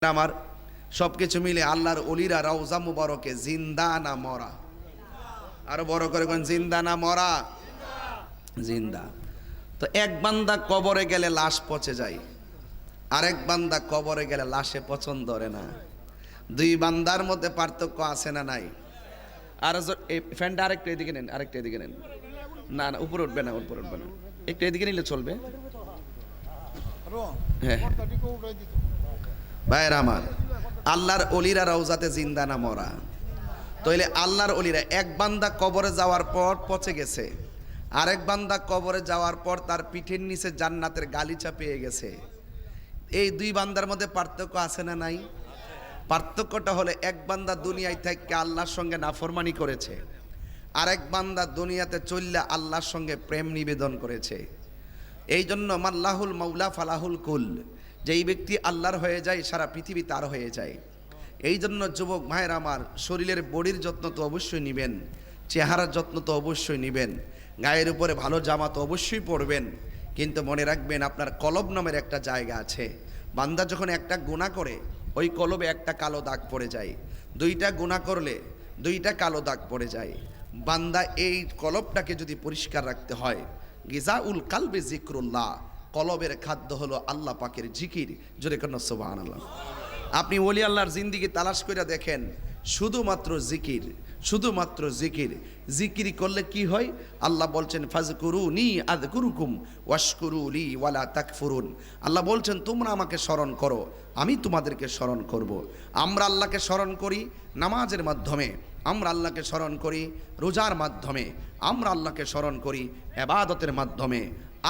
আমার সবকিছু মিলে আল্লাহর ওলিরা রওজা মুবারকে জিন্দা না মরা? আরো বড় করে কোন জিন্দা না মরা? জিন্দা। তো এক বান্দা কবরে গেলে লাশ পচে যায়, আরেক বান্দা কবরে গেলে লাশে পচন ধরে না। দুই বান্দার মধ্যে পার্থক্য আছে না নাই? আর এই ফ্যানটা আরেকটু এদিকে নেন, আরেকটু এদিকে নেন। না না, উপরে উঠবে না, উপরে উঠবে না, একটু এদিকে নিলে চলবে। হ্যাঁ ভাইয়ের আমার, আল্লাহর অলিরা রওজাতে জিন্দা না মরা? তাইলে আল্লাহর অলিরা এক বান্দা কবরে যাওয়ার পর পচে গেছে, আরেক বান্দা কবরে যাওয়ার পর তার পিঠের নিচে জান্নাতের গালিচা পেয়ে গেছে। এই দুই বান্দার মধ্যে পার্থক্য আছে না নাই? পার্থক্যটা হলে এক বান্দা দুনিয়ায় থেকে আল্লাহর সঙ্গে নাফরমানি করেছে, আরেক বান্দা দুনিয়াতে চললে আল্লাহর সঙ্গে প্রেম নিবেদন করেছে। এই জন্য মাল্লাহুল মাওলা ফালাহুল কুল, যেই ব্যক্তি আল্লাহর হয়ে যায় সারা পৃথিবী তার হয়ে যায়। এই জন্য যুবক ভাইয়ের আমার, শরীরের বডির যত্ন তো অবশ্যই নেবেন, চেহারার যত্ন তো অবশ্যই নেবেন, গায়ের উপরে ভালো জামা তো অবশ্যই পরবেন, কিন্তু মনে রাখবেন আপনার কলব নামের একটা জায়গা আছে। বান্দা যখন একটা গুনাহ করে ওই কলবে একটা কালো দাগ পড়ে যায়, দুইটা গুনাহ করলে দুইটা কালো দাগ পড়ে যায়। বান্দা এই কলবটাকে যদি পরিষ্কার রাখতে হয়, গিজাউল কালবে জিক্রুল্লাহ, কলবের খাদ্য হলো আল্লাহ পাকের জিকির। জোরে কেন সুবহানাল্লাহ। আপনি ওলি আল্লাহর জিন্দিগি তালাশ করে দেখেন, শুধুমাত্র জিকির, শুধুমাত্র জিকির। জিকির করলে কি হয়? আল্লাহ বলছেন ফাজকুরুনি আযকুরুকুম ওয়াশকুরুলি ওয়ালা তাকফুরুন। আল্লাহ বলছেন তোমরা আমাকে স্মরণ করো, আমি তোমাদেরকে স্মরণ করব। আমরা আল্লাহকে স্মরণ করি নামাজের মাধ্যমে, আমরা আল্লাহকে স্মরণ করি রোজার মাধ্যমে, আমরা আল্লাহকে স্মরণ করি ইবাদতের মাধ্যমে।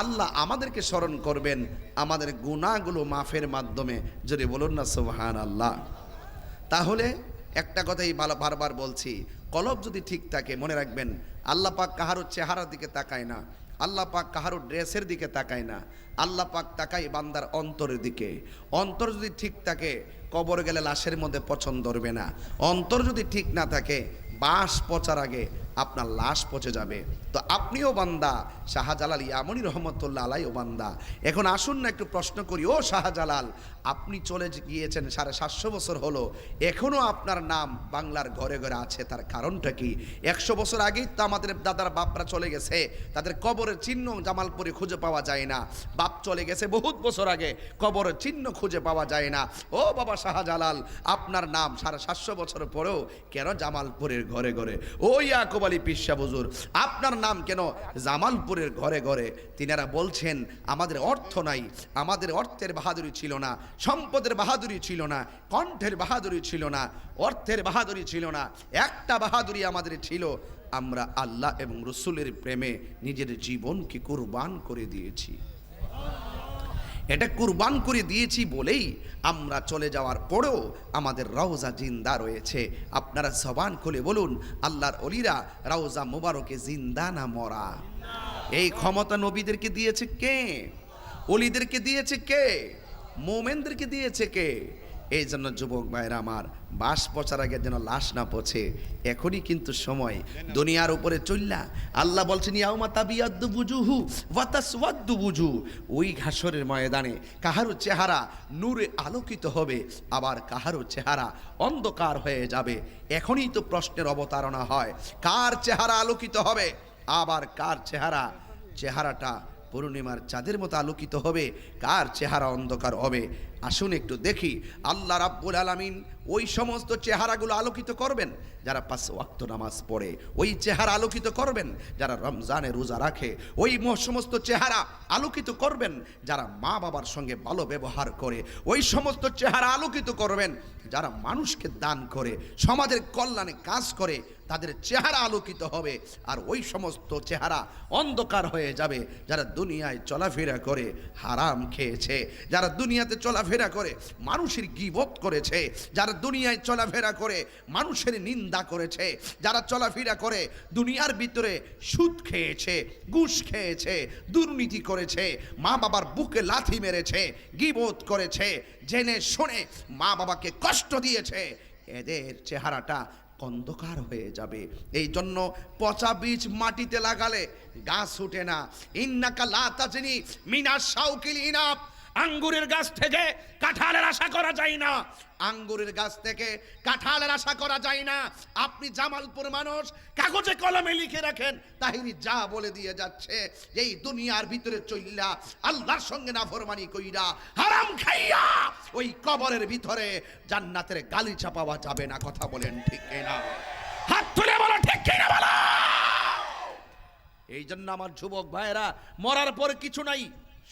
আল্লাহ আমাদেরকে স্মরণ করবেন আমাদের গুনাহগুলো মাফের মাধ্যমে। যদি বলুন না সুবহানাল্লাহ। তাহলে একটা কথাই বারবার বলছি, কলব যদি ঠিক থাকে, মনে রাখবেন আল্লাহ পাক কাহারও চেহারার দিকে তাকায় না, আল্লাহ পাক কাহারও ড্রেসের দিকে তাকায় না, আল্লাহ পাক তাকায় বান্দার অন্তরের দিকে। অন্তর যদি ঠিক থাকে, কবর গেলে লাশের মধ্যে পছন্দ ধরবে না। অন্তর যদি ঠিক না থাকে, বাঁশ পচার আগে আপনার লাশ পচে যাবে। তো আপনিও বান্দা, শাহজালাল ইয়ামানী রহমতুল্লাহ আলাইহিও বান্দা। এখন আসুন না একটু প্রশ্ন করি, ও শাহজালাল, আপনি চলে গিয়েছেন 750 বছর হলো, এখনও আপনার নাম বাংলার ঘরে ঘরে আছে, তার কারণটা কি? 100 বছর আগেই তো আমাদের দাদার বাপরা চলে গেছে, তাদের কবরের চিহ্ন জামালপুরে খুঁজে পাওয়া যায় না। বাপ চলে গেছে বহুত বছর আগে, কবরের চিহ্ন খুঁজে পাওয়া যায় না। ও বাবা শাহজালাল, আপনার নাম 750 বছর পরেও কেন জামালপুরের ঘরে ঘরে? ও ইয়াকুব আলী পিসা হুজুর, আপনার নাম কেন জামালপুরের ঘরে ঘরে? তিনারা বলছেন আমাদের অর্থ নাই, আমাদের অর্থের বাহাদুরি ছিল না, সম্পদের বাহাদুরি ছিল না, কণ্ঠের বাহাদুরি ছিল না, অর্থের বাহাদুরি ছিল না, একটা বাহাদুরি আমাদের ছিল, আমরা আল্লাহ এবং রসুলের প্রেমে নিজের জীবনকে কুরবান করে দিয়েছি। এটা কুরবান করে দিয়েছি বলেই আমরা চলে যাওয়ার পরেও আমাদের রওজা জিন্দা রয়েছে। আপনারা জবান খুলে বলুন, আল্লাহর ওলিরা রওজা মুবারকে জিন্দা না মরা? এই ক্ষমতা নবীদেরকে দিয়েছে কে? ওলিদেরকে দিয়েছে কে? মোমেনদেরকে দিয়েছে কে? এই জন্য যুবক ভাইরা আমার, বাস পচার আগে যেন লাশ না পচে, এখনই কিন্তু সময়। দুনিয়ার উপরে চললা আল্লাহ বলছেন ইয়াউমা তাবিয়াদ্দু বুজুহু ওয়া তাসওয়াদ্দু বুজু, ওই হাসরের ময়দানে কাহারও চেহারা নূরে আলোকিত হবে, আবার কাহারও চেহারা অন্ধকার হয়ে যাবে। এখনই তো প্রশ্নের অবতারণা হয়, কার চেহারা আলোকিত হবে, আবার কার চেহারাটা পূর্ণিমার চাঁদের মতো আলোকিত হবে, কার চেহারা অন্ধকার হবে। আসুন একটু দেখি, আল্লাহ রাব্বুল আলামিন ওই সমস্ত চেহারাগুলো আলোকিত করবেন যারা 5 ওয়াক্ত নামাজ পড়ে, ওই চেহারা আলোকিত করবেন যারা রমজানে রোজা রাখে, ওই সমস্ত চেহারা আলোকিত করবেন যারা মা বাবার সঙ্গে ভালো ব্যবহার করে, ওই সমস্ত চেহারা আলোকিত করবেন যারা মানুষকে দান করে, সমাজের কল্যাণে কাজ করে, তাদের চেহারা আলোকিত হবে। আর ওই সমস্ত চেহারা অন্ধকার হয়ে যাবে যারা দুনিয়ায় চলাফেরা করে হারাম খেয়েছে, যারা দুনিয়াতে চলাফেরা করে মানুষের গীবত করেছে, যারা দুনিয়ায় চলাফেরা করে মানুষের নিন্দা করেছে, যারা চলাফেরা করে দুনিয়ার ভিতরে সুদ খেয়েছে, ঘুষ খেয়েছে, দুর্নীতি করেছে, মা বাবার বুকে লাথি মেরেছে, গীবত করেছে, জেনে শুনে মা বাবাকে কষ্ট দিয়েছে, এদের চেহারাটা অন্ধকার হয়ে যাবে। এই জন্য পচা বীজ মাটিতে লাগালে গাছ ওঠে না। ইন্নাকা লা তাজনি মিনাশ শাউকিল ইনাব, আঙ্গুরের গাছ থেকে কাঁঠালের আশা করা যায় না, আঙ্গুরের গাছ থেকে কাঁঠালের আশা করা যায় না। আপনি জামালপুর মানুষ, কাগজে কলমে লিখে রাখেন, তাহিরি যা বলে দিয়ে যাচ্ছে, এই দুনিয়ার ভিতরে চইল্লা আল্লাহর সঙ্গে নাফরমানি কইরা হারাম খাইয়া ওই কবরের ভিতরে জান্নাতের গালিচা পাওয়া যাবে না। কথা বলেন ঠিক কিনা? হাত তুলে বলো ঠিক কিনা বলো। এই জন্য আমার যুবক ভাইয়েরা, মরার পরে কিছু নাই,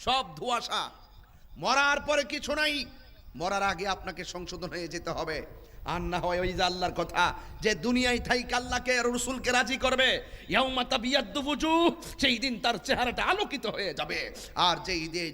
সব ধোঁয়াশা। মরার পরে কিছু নাই, মরার আগে আপনাকে সংশোধন হয়ে যেতে হবে। আর না হয় ওই যে আল্লাহর কথা, যে দুনিয়ায় থাইকে আল্লাহকে আর রাসূলকে রাজি করবে, ইয়াউমা তাবিয়াদ্দু ওয়ুজুহ, সেই দিন তার চেহারাটা আলোকিত হয়ে যাবে। আর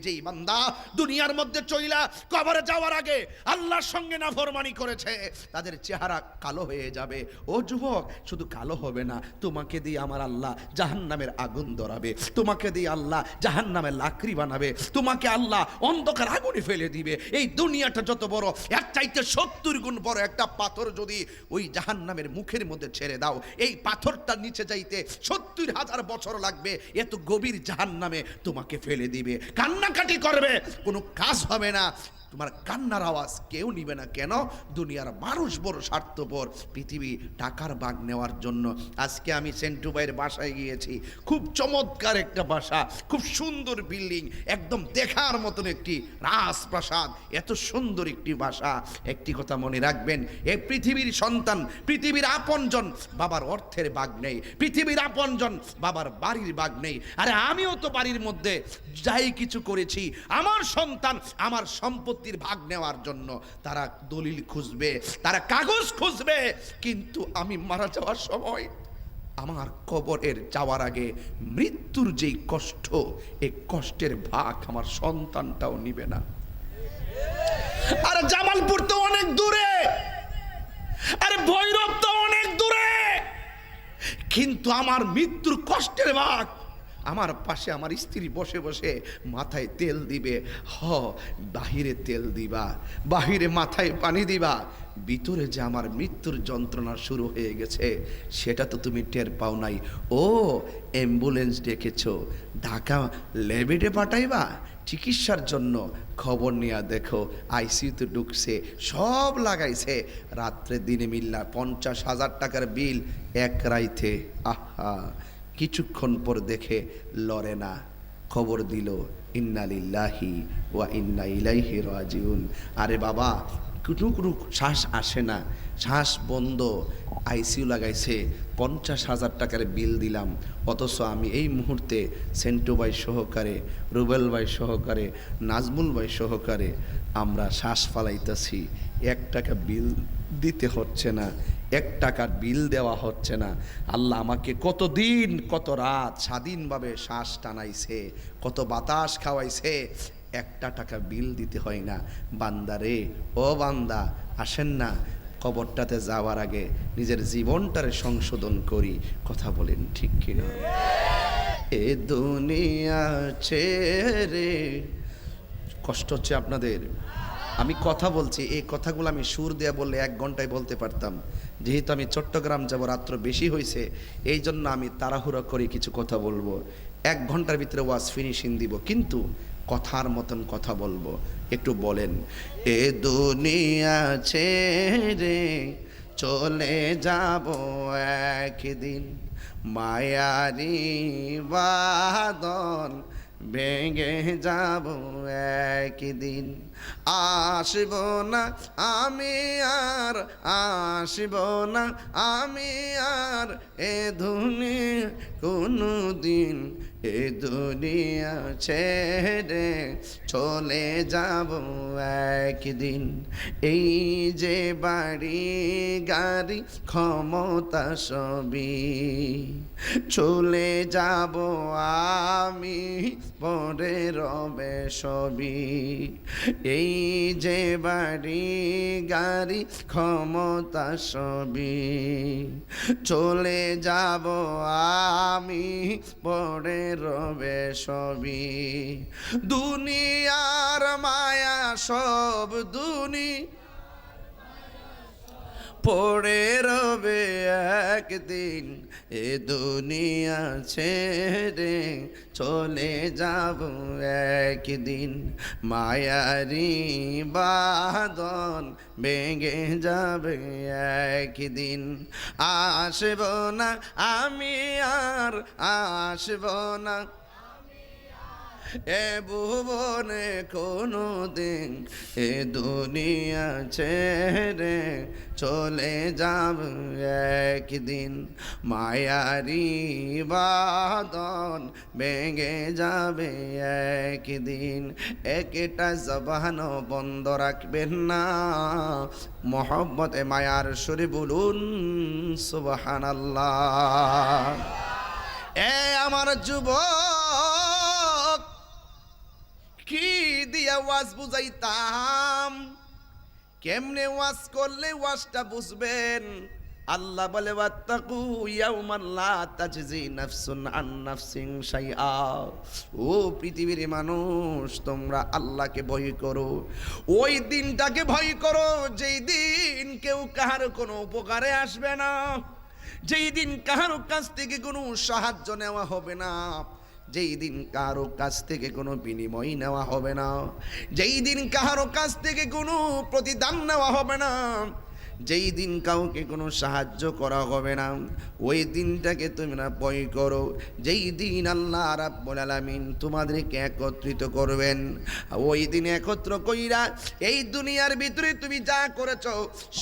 যেই বান্দা দুনিয়ার মধ্যে চইলা কবরে যাওয়ার আগে আল্লাহর সঙ্গে নাফরমানি করেছে, তাদের চেহারা কালো হয়ে যাবে। ও যুবক, শুধু কালো হবে না, তোমাকে দিয়ে আমার আল্লাহ জাহান্নামের আগুন ধরাবে, তোমাকে দিয়ে আল্লাহ জাহান্নামের লাকড়ি বানাবে, তোমাকে আল্লাহ অন্ধকার আগুনে ফেলে দিবে। এই দুনিয়াটা যত বড়, এর চাইতে 70 গুণ বড় একটা পাথর যদি ওই জাহান্নামের মুখের মধ্যে ছেড়ে দাও, এই পাথরটার নিচে যাইতে 70,000 বছর লাগবে। এত গভীর জাহান্নামে তোমাকে ফেলে দিবে, কান্নাকাটি করবে, কোনো কাজ হবে না। তোমার কান্নার আওয়াজ কেউ নিবে না। কেন? দুনিয়ার মানুষ বড় স্বার্থপর, পৃথিবী টাকার ভাগ নেওয়ার জন্য। আজকে আমি সেন্টু ভাইয়ের বাসায় গিয়েছি, খুব চমৎকার একটা বাসা, খুব সুন্দর বিল্ডিং, একদম দেখার মতন একটি রাজপ্রাসাদ, এত সুন্দর একটি বাসা। একটি কথা মনে রাখবেন, এই পৃথিবীর সন্তান, পৃথিবীর আপনজন, বাবার অর্থের ভাগ নেই, পৃথিবীর আপনজন, বাবার বাড়ির ভাগ নেই। আরে আমিও তো বাড়ির মধ্যে যাই কিছু করেছি, আমার সন্তান আমার সম্পত্তি ভাগ নেওয়ার জন্য তারা দলিল খুঁজবে, তারা কাগজ খুঁজবে। কিন্তু আমি মারা যাওয়ার সময়, আমার কবরের যাওয়ার আগে মৃত্যুর যেই কষ্ট, এই কষ্টের ভাগ আমার সন্তানটাও নিবে না। আর জামালপুর তো অনেক দূরে, আরে ভৈরব তো অনেক দূরে, কিন্তু আমার মৃত্যুর কষ্টের ভাগ আমার পাশে আমার স্ত্রী বসে বসে মাথায় তেল দিবে। বাহিরে তেল দিবা, বাহিরে মাথায় পানি দিবা, ভিতরে যে আমার মৃত্যুর যন্ত্রণা শুরু হয়ে গেছে সেটা তো তুমি টের পাও নাই। ও অ্যাম্বুলেন্স ডেকেছো, ঢাকা ল্যাবেটে পাঠাইবা চিকিৎসার জন্য, খবর নিয়ে দেখো আইসিইউতে ঢুকছে, সব লাগাইছে, রাত্রে দিনে মিল্লা 50,000 টাকার বিল এক রাইতে। আহা, কিছুক্ষণ পর দেখে লড়ে না, খবর দিল ইন্না লিল্লাহি ওয়া ইন্না ইলাইহি রাজিউন। আরে বাবা, কুটুকুটু শ্বাস আসে না, শ্বাস বন্ধ, আইসিইউ লাগাইছে, 50,000 টাকার বিল দিলাম। অথচ আমি এই মুহূর্তে সেন্টু ভাই সহকারে, রুবেল ভাই সহকারে, নাজমুল ভাই সহকারে আমরা শ্বাস ফালাইতেছি, 1 টাকা বিল দিতে হচ্ছে না, 1 টাকার বিল দেওয়া হচ্ছে না। আল্লাহ আমাকে কত দিন, কত রাত স্বাধীনভাবে শ্বাস টানাইছে, কত বাতাস খাওয়াইছে, 1 টাকা বিল দিতে হয় না। বান্দারে, ও বান্দা, আসেন না কবরটাতে যাওয়ার আগে নিজের জীবনটারে সংশোধন করি। কথা বলেন ঠিক কিনা? এ দুনিয়া ছেড়ে, কষ্ট হচ্ছে আপনাদের? আমি কথা বলছি, এই কথাগুলো আমি সুর দেয়া বললে 1 ঘন্টায় বলতে পারতাম। যেহেতু আমি চট্টগ্রাম যাব, রাত্র বেশি হয়েছে, এই জন্য আমি তাড়াহুড়ো করে কিছু কথা বলবো। 1 ঘন্টার ভিতরে ওয়াজ ফিনিশিং দিব, কিন্তু কথার মতন কথা বলবো। একটু বলেন, এ দুনিয়া ছেড়ে চলে যাব একদিন, মায়ারি বাঁধন ভেঙে যাব একদিন, আসব না আমি আর, আসব না আমি আর এ দুনিয়া কোনো দিন, এ দুনিয়া ছেড়ে চলে যাব একদিন। এই যে বাড়ি গাড়ি ক্ষমতা সবই চলে যাব আমি, পরে রবে সবই। এই যে বাড়ি গাড়ি ক্ষমতা সবই চলে যাব আমি, পরে রবে সবই। দুনিয়ার মায়া সব পড়ে রবে একদিন, এ দুনিয়া ছেড়ে চলে যাব একদিন, মায়ারি বাঁধন ভেঙে যাবে একদিন। আসব না আমি আর আসব না এ ভুবনে কোনো দিন, এ দুনিয়া ছেড়ে চলে যাব একদিন, মায়ারি বাঁধন ভেঙে যাবে একদিন। একটা জবান বন্ধ রাখবেন না, মহব্বতে মায়ার সুরে বলুন সুবহানাল্লাহ। এ আমার যুবক, কি দিয়া ওয়াজ বুঝাইতাম, কেমনে ওয়াজ করলে ওয়াজটা বুঝবেন? আল্লাহ বলে ওয়াত্তাকু ইয়াউমান লা তাজজি নাফসুন আন নাফসিন শাইআ। ও পৃথিবীর মানুষ, তোমরা আল্লাহকে ভয় করো, ওই দিনটাকে ভয় করো যেই দিন কেউ কাহার কোনো উপকারে আসবে না, যেই দিন কাহার কাছ থেকে কোনো সাহায্য নেওয়া হবে না, যেই দিন কারো কাছ থেকে কোনো বিনিময় নেওয়া হবে না, যেই দিন কারো কাছ থেকে কোনো প্রতিদান নেওয়া হবে না, যেই দিন কাউকে কোনো সাহায্য করা হবে না, ওই দিনটাকে তোমরা ভয় করো, যেই দিন আল্লাহ রাব্বুল আলামিন তোমাদেরকে একত্রিত করবেন। ওই দিন একত্র কইরা এই দুনিয়ার ভিতরে তুমি যা করেছো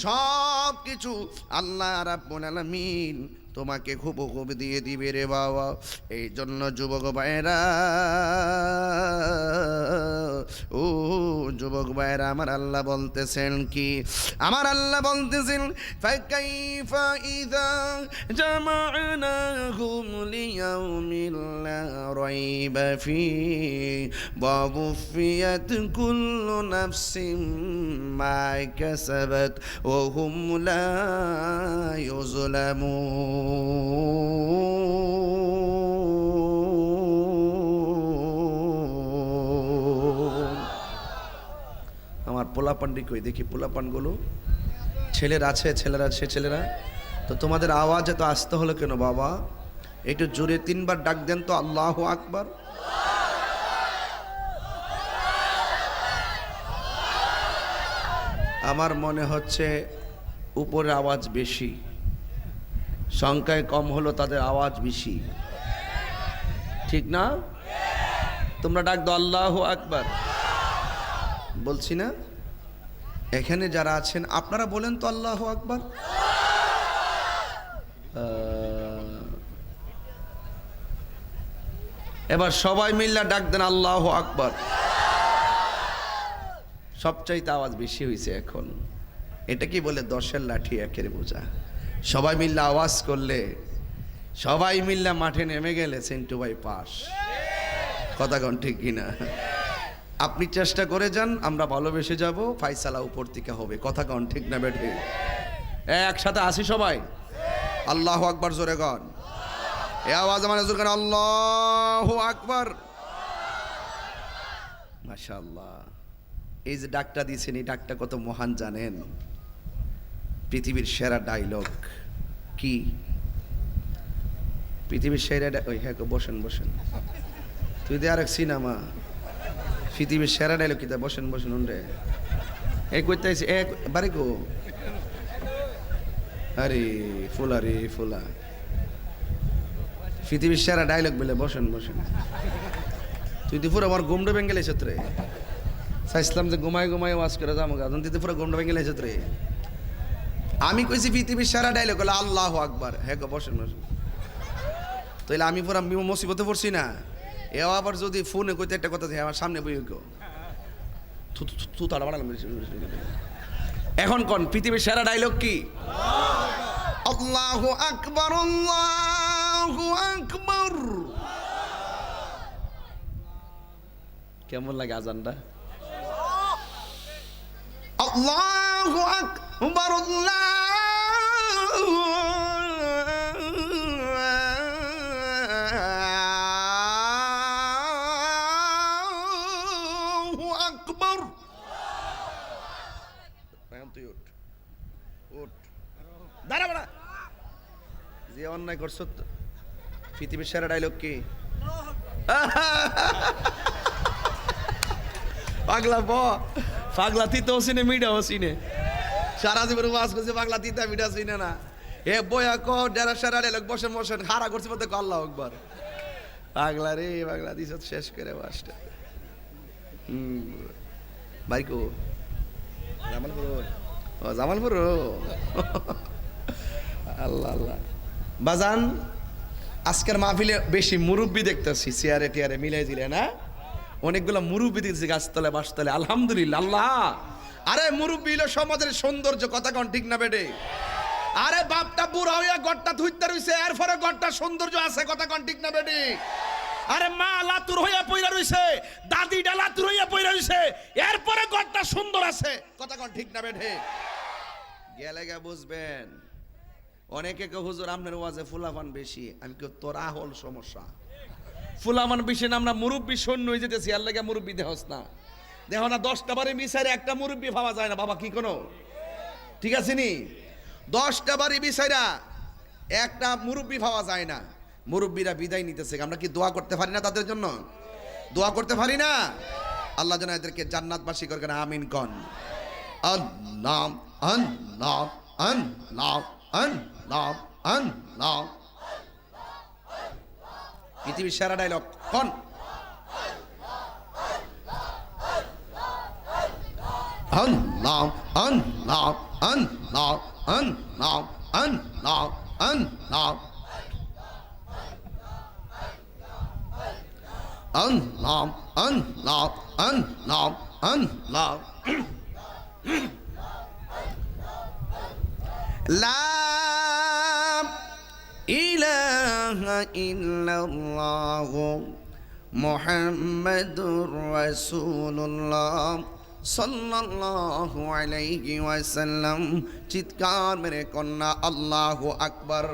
সব কিছু আল্লাহ রাব্বুল আলামিন তোমাকে খুব খুব দিয়ে দিবে রে বাবা। এই জন্য যুবক ভাইরা, ও যুবক ভাইরা, আমার আল্লাহ বলতেছেন কি? আমার আল্লাহ বলতেছেন ফাকাইফা ইযা জামা'নাহুম লিয়াউমিন লা রাইবা ফীহি ওয়া ওয়ুফিয়াত কুল্লু নাফসিন মা কাসাবাত ওয়া হুম লা ইউযলামুন। আমার পোলাপান্ডি কই দেখি, পোলাপানগুলো ছেলেরা আছে, ছেলেরা আছে, ছেলেরা তো তোমাদের আওয়াজ এত আসতে হলো কেন বাবা? একটু জোরে 3 বার ডাক দেন তো, আল্লাহু আকবার। আমার মনে হচ্ছে উপরে আওয়াজ বেশি, সংখ্যায় কম হলো তাদের আওয়াজ বেশি, ঠিক না? তোমরা ডাক দাও আল্লাহু আকবার। বলছি না? এখানে যারা আছেন আপনারা বলেন তো আল্লাহু আকবার। এবার সবাই মিল্লা ডাক দেন আল্লাহু আকবার। সবচাইতে আওয়াজ বেশি হয়েছে এখন। এটা কি বলে 10-এর লাঠি 1-এর বোঝা। সবাই মিল্লা আওয়াজ করলে, সবাই মিল্লা মাঠে নেমে গেলে সেন্টু ভাই পাস। কথা কোন ঠিক কিনা? আপনি চেষ্টা করে যান, আমরা ভালোবেসে যাব, ফাইসালা উপর থেকে হবে। কথা কোন ঠিক না বেঠে? একসাথে আসি সবাই, আল্লাহু আকবার জোরে কন। এই আওয়াজ আমার জোরে কন, আল্লাহু আকবার। মাশাআল্লাহ। এই যে ডাকটা দিয়েছেন, এই ডাকটা কত মহান জানেন? পৃথিবীর সেরা ডায়লগ কি? পৃথিবীর সেরা, ওই হ্যাঁ বসেন বসেন, তুই দে আরেক সিনেমা। পৃথিবীর সেরা ডায়লগ কি? বসেন বসেন উন্ডে এক করতে আইছি এক বারে গো। আরে ফুলা রে ফুলা, পৃথিবীর সেরা ডায়লগ বলে বসেন বসেন। তুই তো পুরো আমার গুমডো বেঙ্গেল এসে রে, চাইছিলাম যে ঘুমায় ঘুমায় ওয়াজ করে যাবো গা, তুই তো পুরো গুমডো বেঙ্গেল এসে রে। আমি কইছি পৃথিবীর সেরা ডায়লগ হলো আল্লাহু আকবার। হ্যাঁ গো বসেন বসেন। তাইলে আমি পুরো মুসিবতে পড়ছি না? এও আবার যদি ফোনে কইতে একটা কথা আমার সামনে বই গো, এখন কোন পৃথিবীর সেরা ডায়লগ কি? আল্লাহু আকবার, আল্লাহু আকবার। কেমন লাগে আজানটা? আল্লাহু আকবার, আল্লাহু আকবার। তুই উঠ উঠ, দাঁড়া বাড়া, যে অন্যায় করছো পৃথিবীর সেরা ডায়লগ কি? পাগলা পাগলা তিতাও চিনে মিঠাও চিনে, সারা জীবন ওয়াজ করছে পাগলা তিতা মিঠা চিনে না। এ বয়া ক যারা সেরা ডায়লগ বসেন বসেন হারা করছে বলতে আল্লাহ আকবার। পাগলা রে পাগলা দিস শেষ করে ওয়াজটা। ভাই কো জামালপুর? ও জামালপুর। আল্লাহ আল্লাহ। বাজান আজকের মাহফিলে বেশি মুরব্বি দেখতেছি, চেয়ারে টিয়ারে মিলাই দিলে না, অনেকগুলো মুরব্বি দেখছি গাছতলে বাসতলে। আলহামদুলিল্লাহ আল্লাহ। আরে মুরব্বি হলো সমাজের সৌন্দর্য, কথা কন ঠিক না বেডে? আরে বাপটা বুড়া হইয়া গড়টা ধুইতে রইছে, এরপরে গড়টা সৌন্দর্য আছে, কথা কন ঠিক না বেডে? আরে মা লাতুর হইয়া পইরা রইছে, দাদিটা লাতুর হইয়া পইরা রইছে, এরপরে গড়টা সুন্দর আছে, কথা কন ঠিক না বেডে? গেলে গে বুঝবেন। অনেকে কে হুজুর আপনার ওয়াজে ফুলাফান বেশি, আমি কেউ তোরা হল সমস্যা। ফুলাফান বেশি না, আমরা মুরব্বী শূন্য হয়ে যেতেছি, আর লাগে মুরব্বী দেহস না, দেখো না 10টা বাড়ি মিশাইরে একটা মুরব্বী ভাবা যায় না বাবা, কি কোনো ঠিক আছে নি? 10টা বাড়ি মিশাইরা একটা মুরব্বী ভাবা যায় না। মুরব্বীরা বিদায় নিতেছে, আমরা কি দোয়া করতে পারি না তাদের জন্য? দোয়া করতে পারি না? আল্লাহ যেন এদেরকে জান্নাতবাসী করে, আমিন কন। আল্লাহ আল্লাহ আল্লাহ আল্লাহ আল্লাহ। পৃথিবীর সেরা ডায়লগ কন। আল্লাহ আল্লাহ আল্লাহ আল্লাহ আল্লাহ আল্লাহ আল্লাহ আল্লাহ আল্লাহ আল্লাহ। লা ইলাহা ইল্লাল্লাহ মুহাম্মাদুর রাসূলুল্লাহ সাল্লাল্লাহু আলাইহি ওয়াসাল্লাম। চিৎকার মেরে কন্যা আল্লাহু আকবার।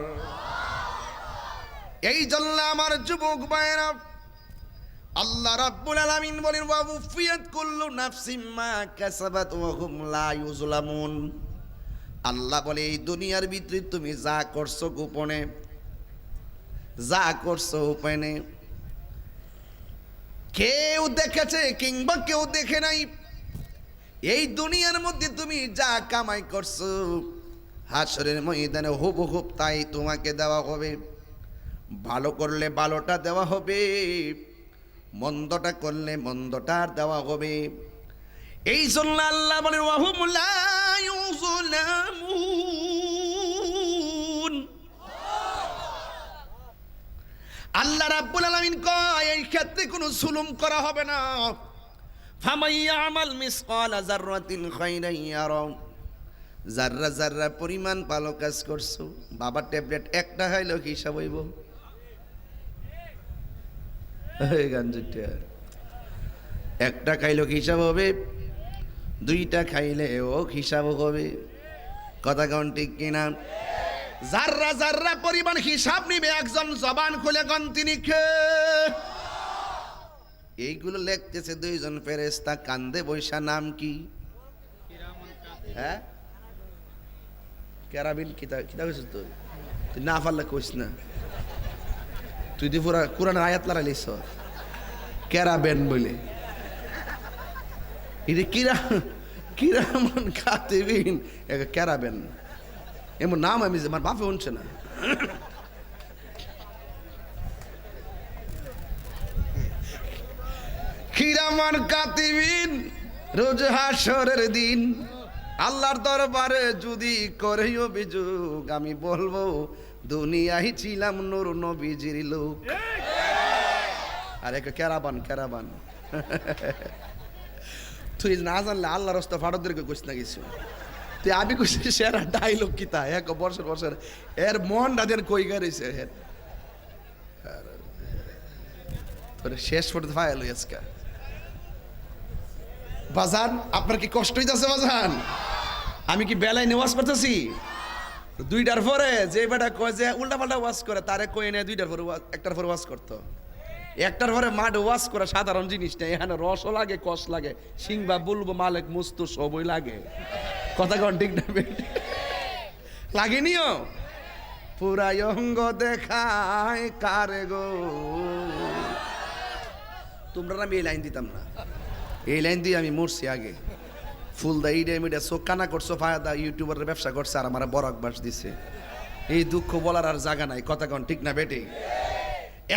এই জন্য আমার যুবক ভাইরা, আল্লাহ রাব্বুল আলামিন বলেন ওয়া উফিয়াত কুল্লু নাফসিম মা কাসাবাত ওয়া হুম লা ইউজলামুন। আল্লাহ বলে এই দুনিয়ার ভিতরে তুমি যা করছো গোপনে, যা করছো ওপেনে, কেউ দেখেছে কিংবা কেউ দেখে নাই, এই দুনিয়ার মধ্যে তুমি যা কামাই করছো হাসরের ময়দানে হুবহুব তাই তোমাকে দেওয়া হবে। ভালো করলে ভালোটা দেওয়া হবে, মন্দটা করলে মন্দটা দেওয়া হবে। এই জন্য আল্লাহ বলেন ওয়া হুম লা ইউজলামুন। আল্লাহ রাব্বুল আলামিন কয় এই ক্ষেত্রে কোনো জুলুম করা হবে না। ফামান ইয়ামাল মিসকালা যাররাতিন খায়রান ইয়ারা। যাররা যাররা পরিমাণ ভালো কাজ করছো, বাবা ট্যাবলেট একটা খাইলো কি হিসাব হইব? এই গাঞ্জুটা একটা খাইলো কি হিসাব হবে? 2টা খাইলে ও হিসাব হবে, কথা কোন ঠিক কিনা? যাররা যাররা পরিমাণ হিসাব নিবে, একজন জবান খুলে গন তিনি কে? এইগুলো লিখতেছে 2জন ফেরেশতা কান্দে বৈশা। নাম কি? হ্যাঁ কেরাবিন। কিতাব কইছিস তুই না পারলে কইস না, তুই দি পুরা কোরআনের আয়াত লড়াইলিস কেরাবেন বলে। এটা কিরামান কাতিবিন কেরাবেন এমন নাম আমি আমার বাপে শুনছে না। কিরামান কাতিবিন রোজ হাসরের দিন আল্লাহর দরবারে যদি করে অভিযোগ, আমি বলবো দুনিয়ায় ছিলাম নূর নবীজির লোক। আরে কেরাবান কেরাবান তুই না জানলে আল্লাহ রাস্তা ফাড়দেরকে কইস না কিছু। তুই আমি কইছি সেরা ডাইলগ কিতা এক বছর বছর এর মন রাতের কই গেছে তোর শেষ পর্যন্ত ফাইল আজকে। বাজান আপনার কি কষ্ট হইতেছে বাজান? আমি কি বেলায় নেওয়াজ করতেছি? 2টার পরে যে বেটা কয় যে উল্টা পাল্টা ওয়াজ করে তারে কই নেয় 2টার পরে একটার পরে ওয়াজ করতো। 1টার পরে মাঠ ওয়াজ করা সাধারণ জিনিস না, এখানে রসও লাগে কষ লাগে, সিংবা বলবো মালিক মুস্তু সবই লাগে, কথা কন ঠিক না লাগেনিও? পুরাই অঙ্গ দেখায় কারে গো। তোমরা আমি এই লাইন দিতাম না, এই লাইন দিয়ে আমি মরছি আগে। ফুলদা ইডে মিডে চোখ কানা করছো, ফায়দা ইউটিউবারের ব্যবসা করছে আর আমার বরাক বাস দিছে। এই দুঃখ বলার আর জায়গা নাই, কথা কন ঠিক না বেটি?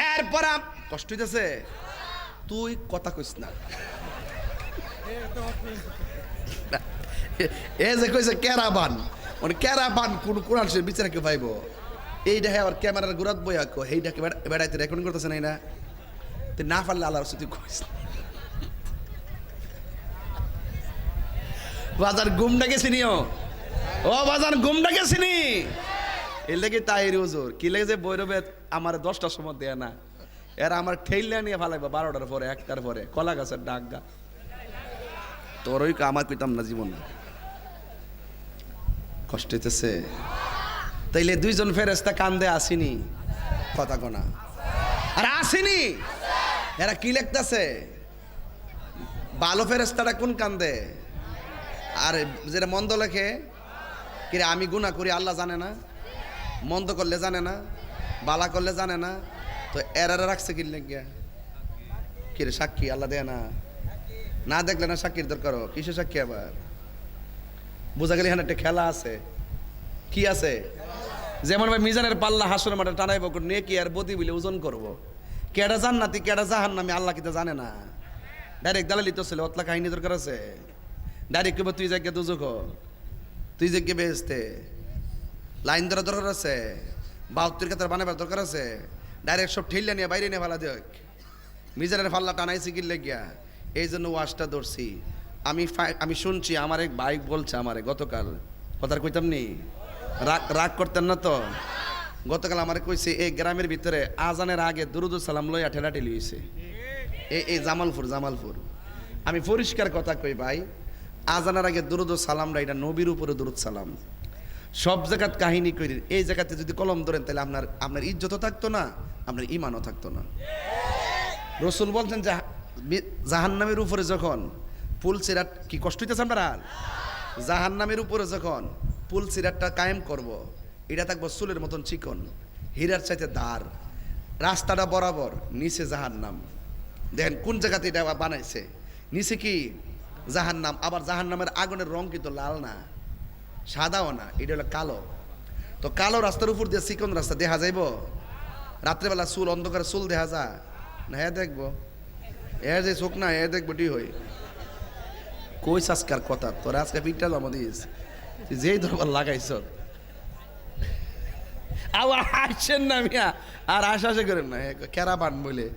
এরপর কষ্ট হইতেছে, তুই কথা কইস না। এ যে কইছে ক্যারাবান, মানে ক্যারাবান কোন কোরআন শরীফ বিচারে কেউ পাইব? এইটা আবার ক্যামেরার গুরাত বইয়া কো এইটাকে বেড়াইতে রেকর্ডিং করতেছে না, না তুই না পারলে আল্লাহর সাথে কইস। বাজার গুমটা গেছি নিও, ও বাজার গুমটা গেছি নি। এর লেগে তাই হুজুর কি লেগে যে বৈরবে আমার 10টার সময় দেয় না, এরা আমার ঠেইলে নিয়ে ফালাইবো 12টার পরে 1টার পরে কলা গাছের ডাক গা। তোর ওই আমার কইতাম না জীবন, কষ্ট হইতেছে। তাইলে দুইজন ফেরেশতা কান্দে আসেনি, কথা কোনা আর আসেনি। এরা কি লিখতেছে? ভালো ফেরেশতাটা কোন কান্দে, আর যেটা মন্দ লেখে কিরে আমি গুনাহ করি আল্লাহ জানে না, মন্দ করলে জানে না, বালা করলে জানে না, তো এরারে রাখছে কি লেগে? কিরে সাক্ষী আল্লাহ দেয় না, না দেখলে না সাক্ষীর দরকার, কিসে সাক্ষী? আবার বোঝা গেলে এখানে একটা খেলা আছে। কি আছে? যেমন ভাই মিজানের পাল্লা হাসর মাঠে টানাইব, নেকি আর বদি বলে ওজন করব। কেডা জান্নাতি কেডা জাহান্নামী আল্লাহ কিতা জানে না। ডাইরেক্ট দালালি তো ছিল, অতলা কাহিনী দরকার আছে? ডাইরেক্ট কেবল তুই যাকে দুজক, তুই যাকে বেহেস্তে লাইন ধরা দরকার আছে, 72 কাতার বানাবার দরকার আছে? ডাইরেক্ট সব ঠেললে নিয়ে বাইরে নিয়ে ফেলা দেখ। মিজানের পাল্লা টানাইছি কি লেগিয়া, এই জন্য ওয়াজটা ধরছি। আমি শুনছি আমার এক ভাই বলছে আমারে গতকাল, কথার কইতাম নি, রাগ করতেন না তো। গতকাল আমার কইছে এই গ্রামের ভিতরে আজানের আগে দুরুদ সালাম লইয়া ঠেলাঠেলি হইছে, এই জামালপুর। আমি পরিষ্কার কথা কই ভাই, আজানের আগে দুরুদ সালামটা এটা নবীর উপরে দুরুদ সালাম। সব জায়গাত কাহিনী করি, এই জায়গাতে যদি কলম ধরেন তাহলে আপনার ইজ্জতও থাকতো না, আপনার ইমানও থাকতো না। রসুল বলছেন যে জাহান্নামের উপরে যখন পুল সিরাত, কি কষ্ট হইতেছে আপনারা? জাহান্নামের উপরে যখন পুল সিরাতটা কায়েম করব, এটা থাকবো চুলের মতন চিকন, হীরার চাইতে দাঁড়, রাস্তাটা বরাবর, নিচে জাহান্নাম। দেখেন কোন জায়গাতে এটা বানাইছে, নিচে কি জাহান্নাম। আবার জাহান্নামের আগুনের রং কিন্তু লাল না, সাদাও না, এটা হলো কালো। তো কালো রাস্তার উপর দিয়ে চিকন রাস্তা দেখা যাইব? রাত্রেবেলা চুল, অন্ধকারে চুল দেখা যায় না? হ্যাঁ দেখবো, এ যে চোখ না, এ দেখবো টি হই। কই আজকার কথা তোরা আজকে পিঠটা জমা দিস, যেই দরবার লাগাইছ আবার আসছেন না মিয়া, আর আশা করেন না কেরা বান বলে।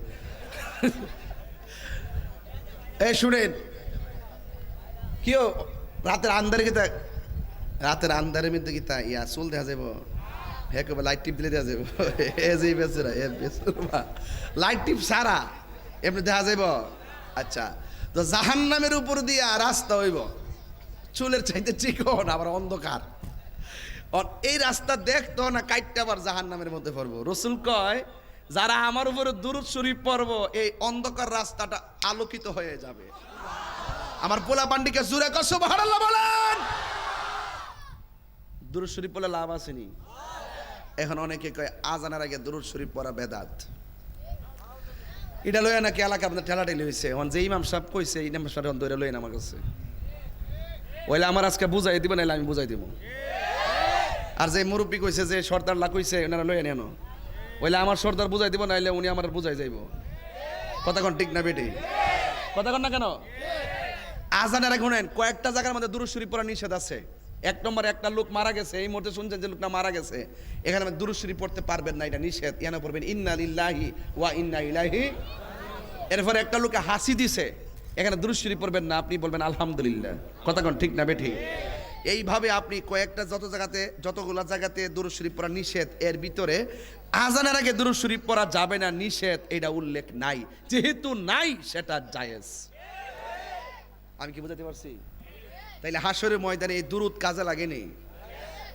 এই শুনেন, কেউ রাতের আন্ধারে গীতা, রাতের আন্ধারের মধ্যে গীতা ইয়া চুল দেখা যাব, হ্যাঁ কবে লাইট টিপ দিলে দেখা যাব। এ যে বেচরা, এ বেচরা লাইট টিপ সারা এমনি দেখা যাব। আচ্ছা, তো জাহান্নামের উপর দিয়া রাস্তা হইব, চুলের চাইতে চিকন, আবার অন্ধকার। এই রাস্তা দেখতো না কাইটটা আবার জাহান্নামের মধ্যে পড়বো। রসুল কয় যারা আমার উপরে দুরূদ শরীফ পড়বো, এই অন্ধকার রাস্তাটা আলোকিত হয়ে যাবে। আমার পোলা পান্ডিকে জুরে কর সুবহানাল্লাহ বলেন। দুরূদ শরীফ পড়লে লাভ আসেনি? এখন অনেকে কয় আজানের আগে দুরূদ শরীফ পড়া বেদাত। এটা লইয়া নাকি এলাকা আপনার ঠেলাঠেলি হয়েছে। এখন যে ইমাম সাহেব কইছে, ইমাম সাহেব ধরে লইন আমার কাছে, ওইলে আমার আজকে বুঝাই দিব, নাইলে আমি বুঝাই দিব। আর যে মুরব্বী কইছে, যে সর্দার লা কইছে, ওনারা লইয়া নেন, ওইলে আমার সর্দার বুঝাই দিব, নাইলে উনি আমার বুঝাই যাইব। কথা কোন ঠিক না বেটি? কথা কোন না কেন? আজানের আগে শুনেন, কয়েকটা জায়গার মধ্যে দুরূদ শরীফ পড়া নিষেধ আছে। 1 নম্বরে একটা লোক মারা গেছে, এই মুহূর্তে শুনছেন যে লোকটা মারা গেছে, এখানে দুরূদ শরীফ পড়তে পারবেন না, এটা নিষেধ। এখানে পড়বেন ইন্না লিল্লাহি ওয়া ইন্না ইলাইহি। এরপরে একটা লোকে হাসি দিছে, এখানে দুরূদ শরীফ পড়বেন না, আপনি বলবেন আলহামদুলিল্লাহ। কথা কোন ঠিক না বেটি? এইভাবে আপনি কয়েকটা যতগুলা জায়গাতে দুরূদ শরীফ পড়া নিষেধ, এর ভিতরে আজানের আগে দুরূদ শরীফ পড়া যাবে না নিষেধ, এটা উল্লেখ নাই। যেহেতু নাই, সেটা জায়েজ। আমি কি বুঝাতে পারছি? তাইলে হাসরের ময়দানে এই দুরূদ কাজে লাগেনি?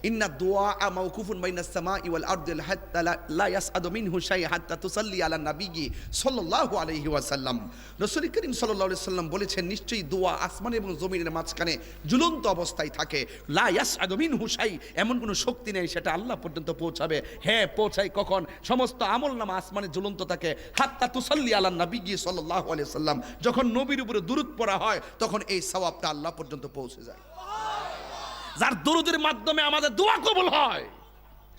ইন্না দুআআ মাওকুফুন বাইনাস সামাই ওয়াল আরদি হাত্তা লা ইয়াসআদু মিনহু শাই হাত্তা তুসাল্লি আলা নাবিয়্যি সাল্লাল্লাহু আলাইহি ওয়াসাল্লাম। রাসূল করিম সাল্লাল্লাহু আলাইহি ওয়াসাল্লাম বলেছেন, নিশ্চয়ই দোয়া আসমান এবং জমিনের মাঝখানে ঝুলন্ত অবস্থায় থাকে। লা ইয়াসআদু মিনহু শাই, এমন কোনো শক্তি নেই সেটা আল্লাহ পর্যন্ত পৌঁছাবে। হ্যাঁ, পৌঁছায় কখন? সমস্ত আমলনামা আসমানে ঝুলন্ত থাকে। হাত্তা তুসাল্লি আলা নাবিয়্যি সাল্লাল্লাহু আলাইহি ওয়াসাল্লাম, যখন নবীর উপরে দুরূদ পড়া হয় তখন এই সওয়াবটা আল্লাহ পর্যন্ত পৌঁছে যায়। যার দুরূদের মাধ্যমে আমাদের দোয়া কবুল হয়,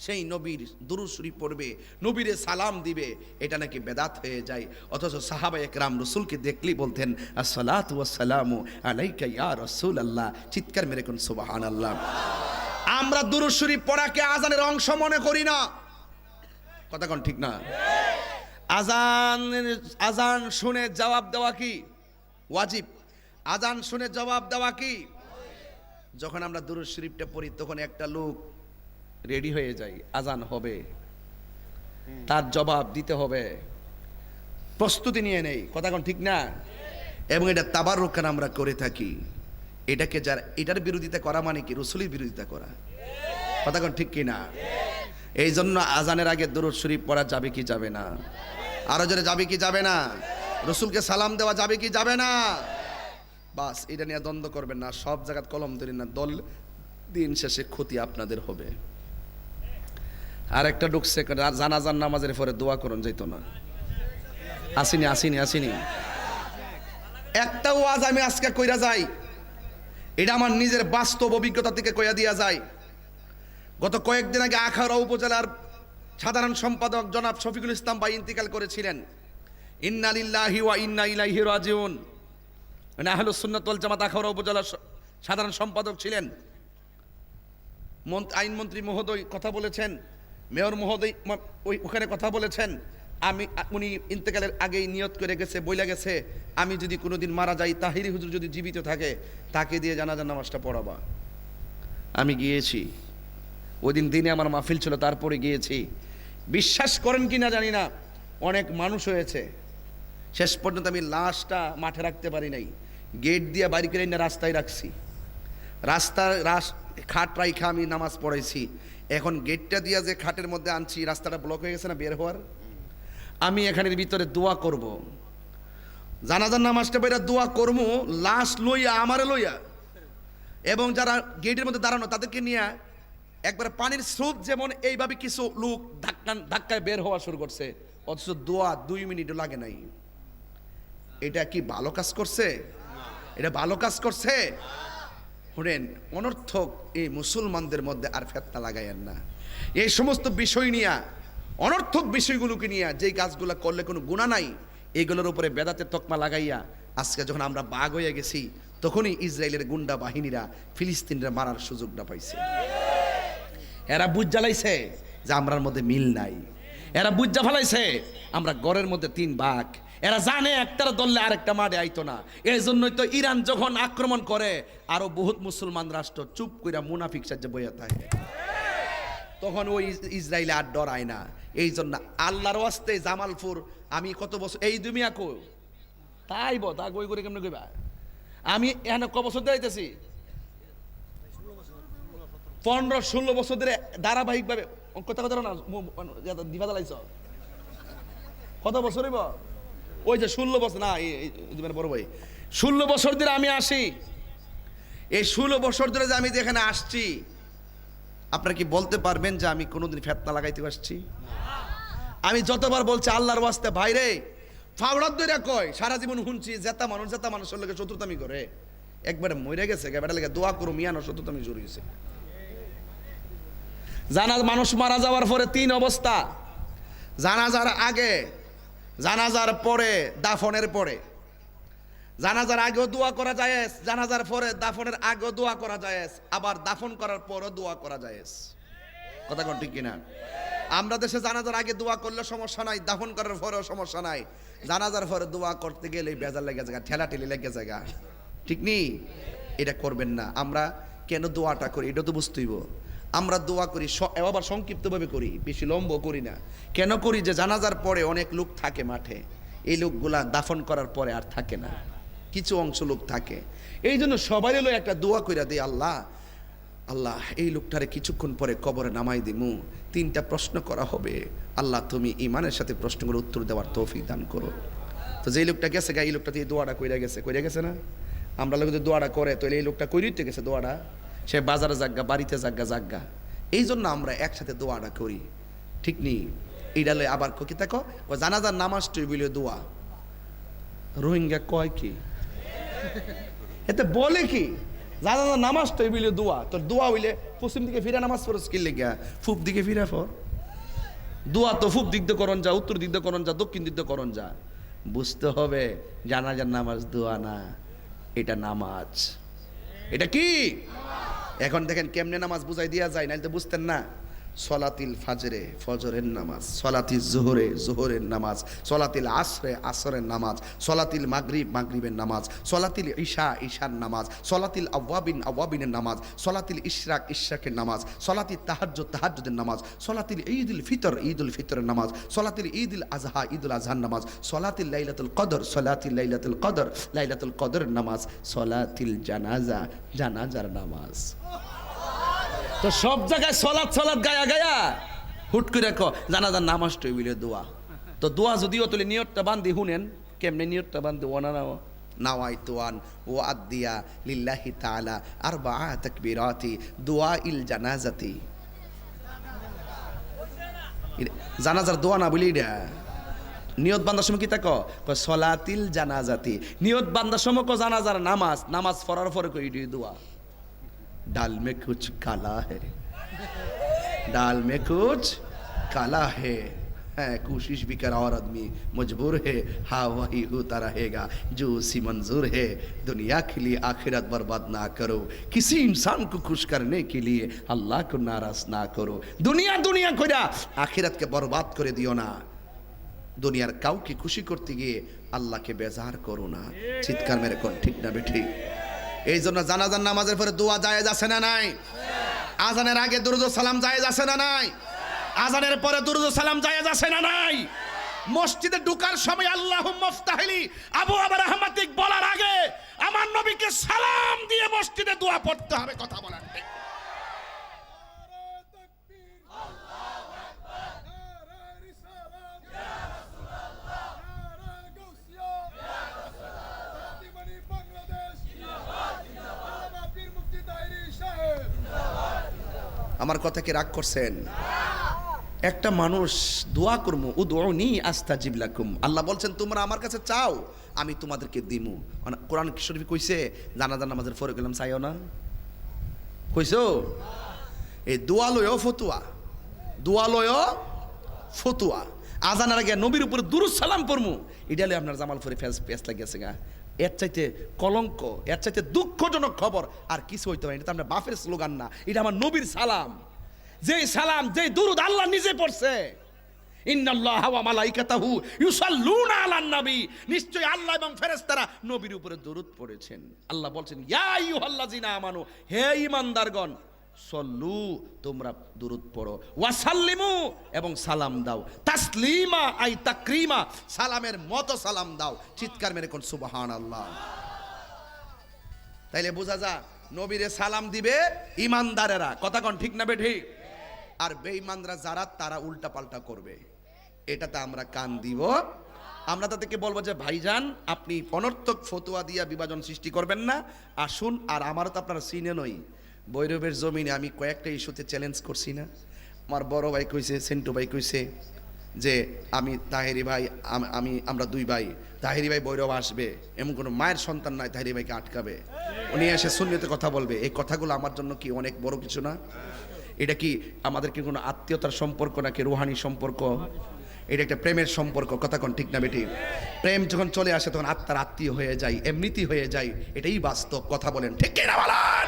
সেই নবীর দুরূদ শরীফ পড়বে, নবীরে সালাম দিবে, এটা নাকি বেদাত হয়ে যায়। অথচ সাহাবায়ে কেরাম রাসূলকে দেখলেই বলতেন, আসসালাতু ওয়াসসালামু আলাইকা ইয়া রাসূলুল্লাহ। চিৎকার মেরে কোন সুবহানাল্লাহ। আমরা দুরূদ শরীফ পড়াকে আজানের অংশ মনে করি না। কথা কোন ঠিক না? আজান শুনে জবাব দেওয়া কি ওয়াজিব? আজান শুনে জবাব দেওয়া কি? যখন আমরা দুরূদ শরীফটা পড়ি তখন একটা লোক রেডি হয়ে যায়, আজান হবে, তার জবাব দিতে হবে, প্রস্তুতি নিয়ে নেই। কথা কোন ঠিক না? এবং এটা তাবাররুক আমরা করে থাকি। এটাকে যারা, এটার বিরোধিতা করা মানে কি? রাসূলের বিরোধিতা করা। কথা কোন ঠিক কি না? এই জন্য আজানের আগে দুরূদ শরীফ পড়া যাবে কি যাবে না? আরো জোরে যাবে কি যাবে না? রাসূলকে সালাম দেওয়া যাবে কি যাবে না? বাস, এটা নিয়ে দ্বন্দ্ব করবেন না, সব জায়গায় কলম ধরেন না, দল দিন শেষে ক্ষতি আপনাদের হবে। আর একটা ঢুকছে, জানাজার নামাজের পরে দোয়া করুন যাইতো না। আসিনি একটা ওয়াজ আমি আজকে কইরা যাই, এটা আমার নিজের বাস্তব অভিজ্ঞতা থেকে কইয়া দিয়া যায়। গত কয়েকদিন আগে আখাউড়া উপজেলার সাধারণ সম্পাদক জনাব শফিকুল ইসলাম ভাই ইন্তিকাল করেছিলেন। ইন্না লিল্লাহি ওয়া ইন্না ইলাইহি রাজিউন। আহলুস সুন্নাত ওয়াল জামাত আখাউড়া উপজেলার সাধারণ সম্পাদক ছিলেন। আইনমন্ত্রী মহোদয় কথা বলেছেন, মেয়র মহোদয় ওখানে কথা বলেছেন। উনি ইন্তেকালের আগেই নিয়ত করে গেছে, বইলা গেছে, আমি যদি কোনোদিন মারা যাই, তাহিরি হুজুর যদি জীবিত থাকে তাকে দিয়ে জানাজার নামাজটা পড়াবা। আমি গিয়েছি, ওই দিনে আমার মাহফিল ছিল, তারপরে গিয়েছি। বিশ্বাস করেন কি না জানি না, অনেক মানুষ হয়েছে। শেষ পর্যন্ত আমি লাশটা মাঠে রাখতে পারি নাই, গেট দিয়ে বাড়ি করে না রাস্তায় রাখছি। খাট রাইখা আমি নামাজ পড়াইছি। এখন গেটটা দিয়ে যে খাটের মধ্যে আনছি, রাস্তাটা ব্লক হয়ে গেছে না বের হওয়ার। আমি এখানের ভিতরে দোয়া করব, জানাজার নামাজটা বেরা দোয়া করবো, লাশ লইয়া আমারে লইয়া, এবং যারা গেটের মধ্যে দাঁড়ানো তাদেরকে নিয়ে একবার পানির স্রোত যেমন এইভাবে কিছু লোক ধাক্কায় বের হওয়া শুরু করছে, অথচ দোয়া 2 মিনিটও লাগে নাই। এটা কি ভালো কাজ করছে? এটা ভালো কাজ করছে? শুনেন, অনর্থক এই মুসলমানদের মধ্যে আর ফেতনা লাগাইয়েন না। এই সমস্ত বিষয় নিয়ে, অনর্থক বিষয়গুলোকে নিয়ে যেই কাজগুলো করলে কোনো গুনাহ নাই, এগুলোর উপরে বেদাতের তকমা লাগাইয়া আজকে যখন আমরা বাগ হয়ে গেছি, তখনই ইসরায়েলের গুন্ডা বাহিনীরা ফিলিস্তিনিরা মারার সুযোগটা পাইছে। এরা বুঝ জ্বালাইছে যে আমরার মধ্যে মিল নাই। এরা বুঝ যা ফেলাইছে আমরা ঘরের মধ্যে 3 ভাগ। এরা জানে একটার দললে আরেকটা মাঠে আইতো না। এই জন্যই তো ইরান যখন আক্রমণ করে, আরো বহুত মুসলমান রাষ্ট্র চুপ কইরা মুনাফিক সাজে বইয়া থাকে। তখন ওই ইসরায়েল আর ডরায় না। এই জন্য আল্লাহর ওয়াস্তে জামালপুর, আমি কত বছর এই দুমিয়া কো তাইব তা কই করে কেমনে কইবা, আমি এখানে ক বছর দাঁড়াইতেছি, 15-16 বছর ধরে ধারাবাহিকভাবে। কথা কথা না দিবা জ্বালাইছ, কত বছর হইব? ওই যে 16 বছর না, বড় ভাই 16 বছর ধরে আমি আসি। এই 16 বছর ধরে যে আমি যেখানে আসছি, আপনারা কি বলতে পারবেন যে আমি কোনোদিন ফেতনা লাগাইতে আসছি? আমি যতবার বলছি আল্লাহর ওয়াস্তে ভাইরে, ফাওড়ার দইরা কয় সারা জীবন শুনছি জেতা মানুষের লোকের শত্রুতামি করে, একবারে মরে গেছে বেটা লেগে দোয়া করো মিয়ানো শত্রুতামি শুরু হয়েছে। মানুষ মারা যাওয়ার পরে 3 অবস্থা: জানাজার আগে, জানাজার পরে, দাফনের পরে। জানাজার আগেও দোয়া করা যায়, জানাজার পরে দাফনের আগেও দোয়া করা যায়, আবার দাফন করার পরও দোয়া করা যায়। কথা কোন ঠিক কিনা? আমরা দেশে জানাজার আগে দোয়া করলে সমস্যা নাই, দাফন করার পরেও সমস্যা নাই। জানাজার পরে দোয়া করতে গেলে বেজার লেগে যায়, ঠেলাঠেলি লেগে যায়, ঠিক নেই? এটা করবেন না। আমরা কেন দোয়াটা করি এটা তো বুঝতেইব। আমরা দোয়া করি আবার সংক্ষিপ্তভাবে করি, বেশি লম্ব করি না। কেন করি? যে জানাজার পরে অনেক লোক থাকে মাঠে, এই লোকগুলা দাফন করার পরে আর থাকে না, কিছু অংশ লোক থাকে। এই জন্য সবাই হলো একটা দোয়া কইরা দিই, আল্লাহ আল্লাহ এই লোকটারে কিছুক্ষণ পরে কবরে নামাই দিমু, 3টা প্রশ্ন করা হবে, আল্লাহ তুমি ইমানের সাথে প্রশ্নগুলো উত্তর দেওয়ার তৌফিক দান করো। তো যেই লোকটা গেছে এই লোকটা দিয়ে দোয়াটা কইরা গেছে না? আমরা লোক যদি দোয়াটা করে তাহলে এই লোকটা কইরিতে গেছে দোয়াটা, সে বাজারে জাগা, বাড়িতে জাগা। এই জন্য আমরা একসাথে দোয়াটা করি, ঠিক নেই? এইটা লই আবার কি থাকো জানাজার নামাজটাই বলে দোয়া। রোহিঙ্গা কয় কি এতে বলে কি জানাজার নামাজটাই বলে দোয়া। তোর দোয়া হইলে পশ্চিম দিকে ফিরে নামাজ পড়ছ কি লেগা, পূব দিকে ফিরে ফর। দোয়া তো পূব দিক দিয়ে করন যা, উত্তর দিক দিয়ে করন যা, দক্ষিণ দিক দিয়ে করন যা। বুঝতে হবে জানাজার নামাজ দোয়া না, এটা নামাজ। এটা কি? এখন দেখেন কেমনে নামাজ বুঝাই দিয়া যায়, নাইলে তো বুঝতেন না। সলাতিল ফাজরে ফজরের নামাজ, সলাতিল জোহরে জোহরের নামাজ, সলাতিল আসরে আসরের নামাজ, সলাতিল মাগরিব মাগরিবের নামাজ, সলাতিল ঈশা ঈশার নামাজ, সলাতিল আওয়াবিন আওয়াবিনের নামাজ, সলাতিল ইশরাক ইশরাকের নামাজ, সলাতিল তাহাজ্জুদ তাহাজ্জুদের নামাজ, সলাতিল ঈদুল ফিতর ঈদুল ফিতরের নামাজ, সলাতিল ঈদুল আজহা ঈদুল আজহার নামাজ, সলাতিল লাইলাতুল কদর সলাতিল লাইলাতুল কদর লাইলাতুল কদরের নামাজ, সলাতিল জানাজা জানাজার নামাজ। তো সব জায়গায় সলাৎ গায়া হুট করে রাখো জানাজার নামাজটাই বলে দোয়া। তো দোয়া যদিও তুলে নিয়তটা বান্ধি শুনেন কেমনে নিয়তটা বান্ধি ওনারাও নাওয়াইতুয়ান ও আদিয়া লিল্লাহি তাআলা আরবা তাকবীরাতি দোয়া ইল জানাজাতি। জানাজার দোয়া না বলি এটা নিয়ত বান্দার সময় কি থাকো সলাতিল জানাজাতি, নিয়ত বান্দার সময় কো জানাজার নামাজ, নামাজ পড়ার পরে কই দোয়া। डाल में कुछ काला है, डाल में कुछ काला है, कोशिश भी कर और आदमी मजबूर है, हाँ वही होता रहेगा जो उसी मंजूर है। दुनिया के लिए आखिरत बर्बाद ना करो, किसी इंसान को खुश करने के लिए अल्लाह को नाराज ना करो। दुनिया दुनिया कइरा आखिरत के बर्बाद करे दियो ना, दुनियार काउके खुशी करते गিয়ে আল্লাহকে বেজার করো না। চিৎকার মেরে কোন ঠিক না বেঠিক? এই জন্য জানাজার নামাজের পরে দোয়া জায়েজ আছে না নাই? আজানের আগে দুরুদ ও সালাম জায়েজ আছে না নাই? আজানের পরে দুরুদ ও সালাম জায়েজ আছে না নাই? মসজিদে ঢোকার সময় আল্লাহুম্মা ইফতাহলি আবু আবার রহমাতিক বলার আগে আমার নবীকে সালাম দিয়ে মসজিদে দোয়া পড়তে হবে। কথা বলেন ঠিক? আমার কথা কি রাগ করছেন? একটা মানুষ দোয়া করমু উদউনি আস্তাজিব লাকুম, আল্লাহ বলছেন তোমরা আমার কাছে চাও আমি তোমাদেরকে দিমু। কোরআন শরীফে কইছে জানাজার নামাজের পরে গেলাম চাইও না, কইছো? এই দোয়ালয় ফতুয়া, দোয়ালয় ফতুয়া। আজানের আগে নবীর উপরে দুরূদ সালাম পড়মু, এটা লই আপনার জামাল পরে ফেস লাগিয়েছে গা। এর চাইতে কলঙ্ক, এর চাইতে দুঃখজনক খবর আর কিছু হইতে পারে। এটা তো আপনার বাপের স্লোগান না, এটা আমার নবীর সালাম। যেই সালাম যেই দুরূদ আল্লাহ নিজে পড়ছে, ইন্নাল্লাহা ওয়া মালাইকাতাহু ইউসাল্লুনা আলান নবী, নিশ্চয়ই আল্লাহ এবং ফেরেশতারা নবীর উপরে দরুদ পড়েছেন। আল্লাহ বলছেন ইয়া আইয়ুহাল্লাযিনা আমানু, হে ঈমানদারগণ, সল্লু তোমরা দুরূদ পড়ো, ওয়া সাল্লিমু এবং সালাম দাও, তাসলিমা আই তাকরিমা সালামের মতো সালাম দাও। চিৎকার মেরে কোন সুবহানাল্লাহ। তাইলে বোঝা যা নবীরে সালাম দিবে ঈমানদারেরা, কথা কোন ঠিক না বেঠিক? আর বেঈমানরা যারা তারা উল্টা পাল্টা করবে, এটাতে আমরা কান দিব। আমরা তাদেরকে বলবো যে ভাইজান আপনি অনর্থক ফতোয়া দিয়া বিভাজন সৃষ্টি করবেন না, আসুন। আর আমারও তো আপনারা চিনে নই, ভৈরবের জমিনে আমি কয়েকটা ইস্যুতে চ্যালেঞ্জ করছি না। আমার বড় ভাই কইছে, সেন্টু ভাই কইছে যে আমি তাহেরি ভাই আমরা দুই ভাই, তাহেরি ভাই ভৈরব আসবে, এমন কোনো মায়ের সন্তান নাই তাহেরি ভাইকে আটকাবে, উনি এসে সুন্নিয়তে কথা বলবে। এই কথাগুলো আমার জন্য কি অনেক বড় কিছু না? এটা কি আমাদের কি কোনো আত্মীয়তার সম্পর্ক নাকি রুহানি সম্পর্ক? এটা একটা প্রেমের সম্পর্ক, কথা কোন ঠিক না বেটি? প্রেম যখন চলে আসে তখন আত্মার আত্মীয় হয়ে যায়, এমনিতেই হয়ে যায়, এটাই বাস্তব। কথা বলেন ঠিক কিনা বলেন?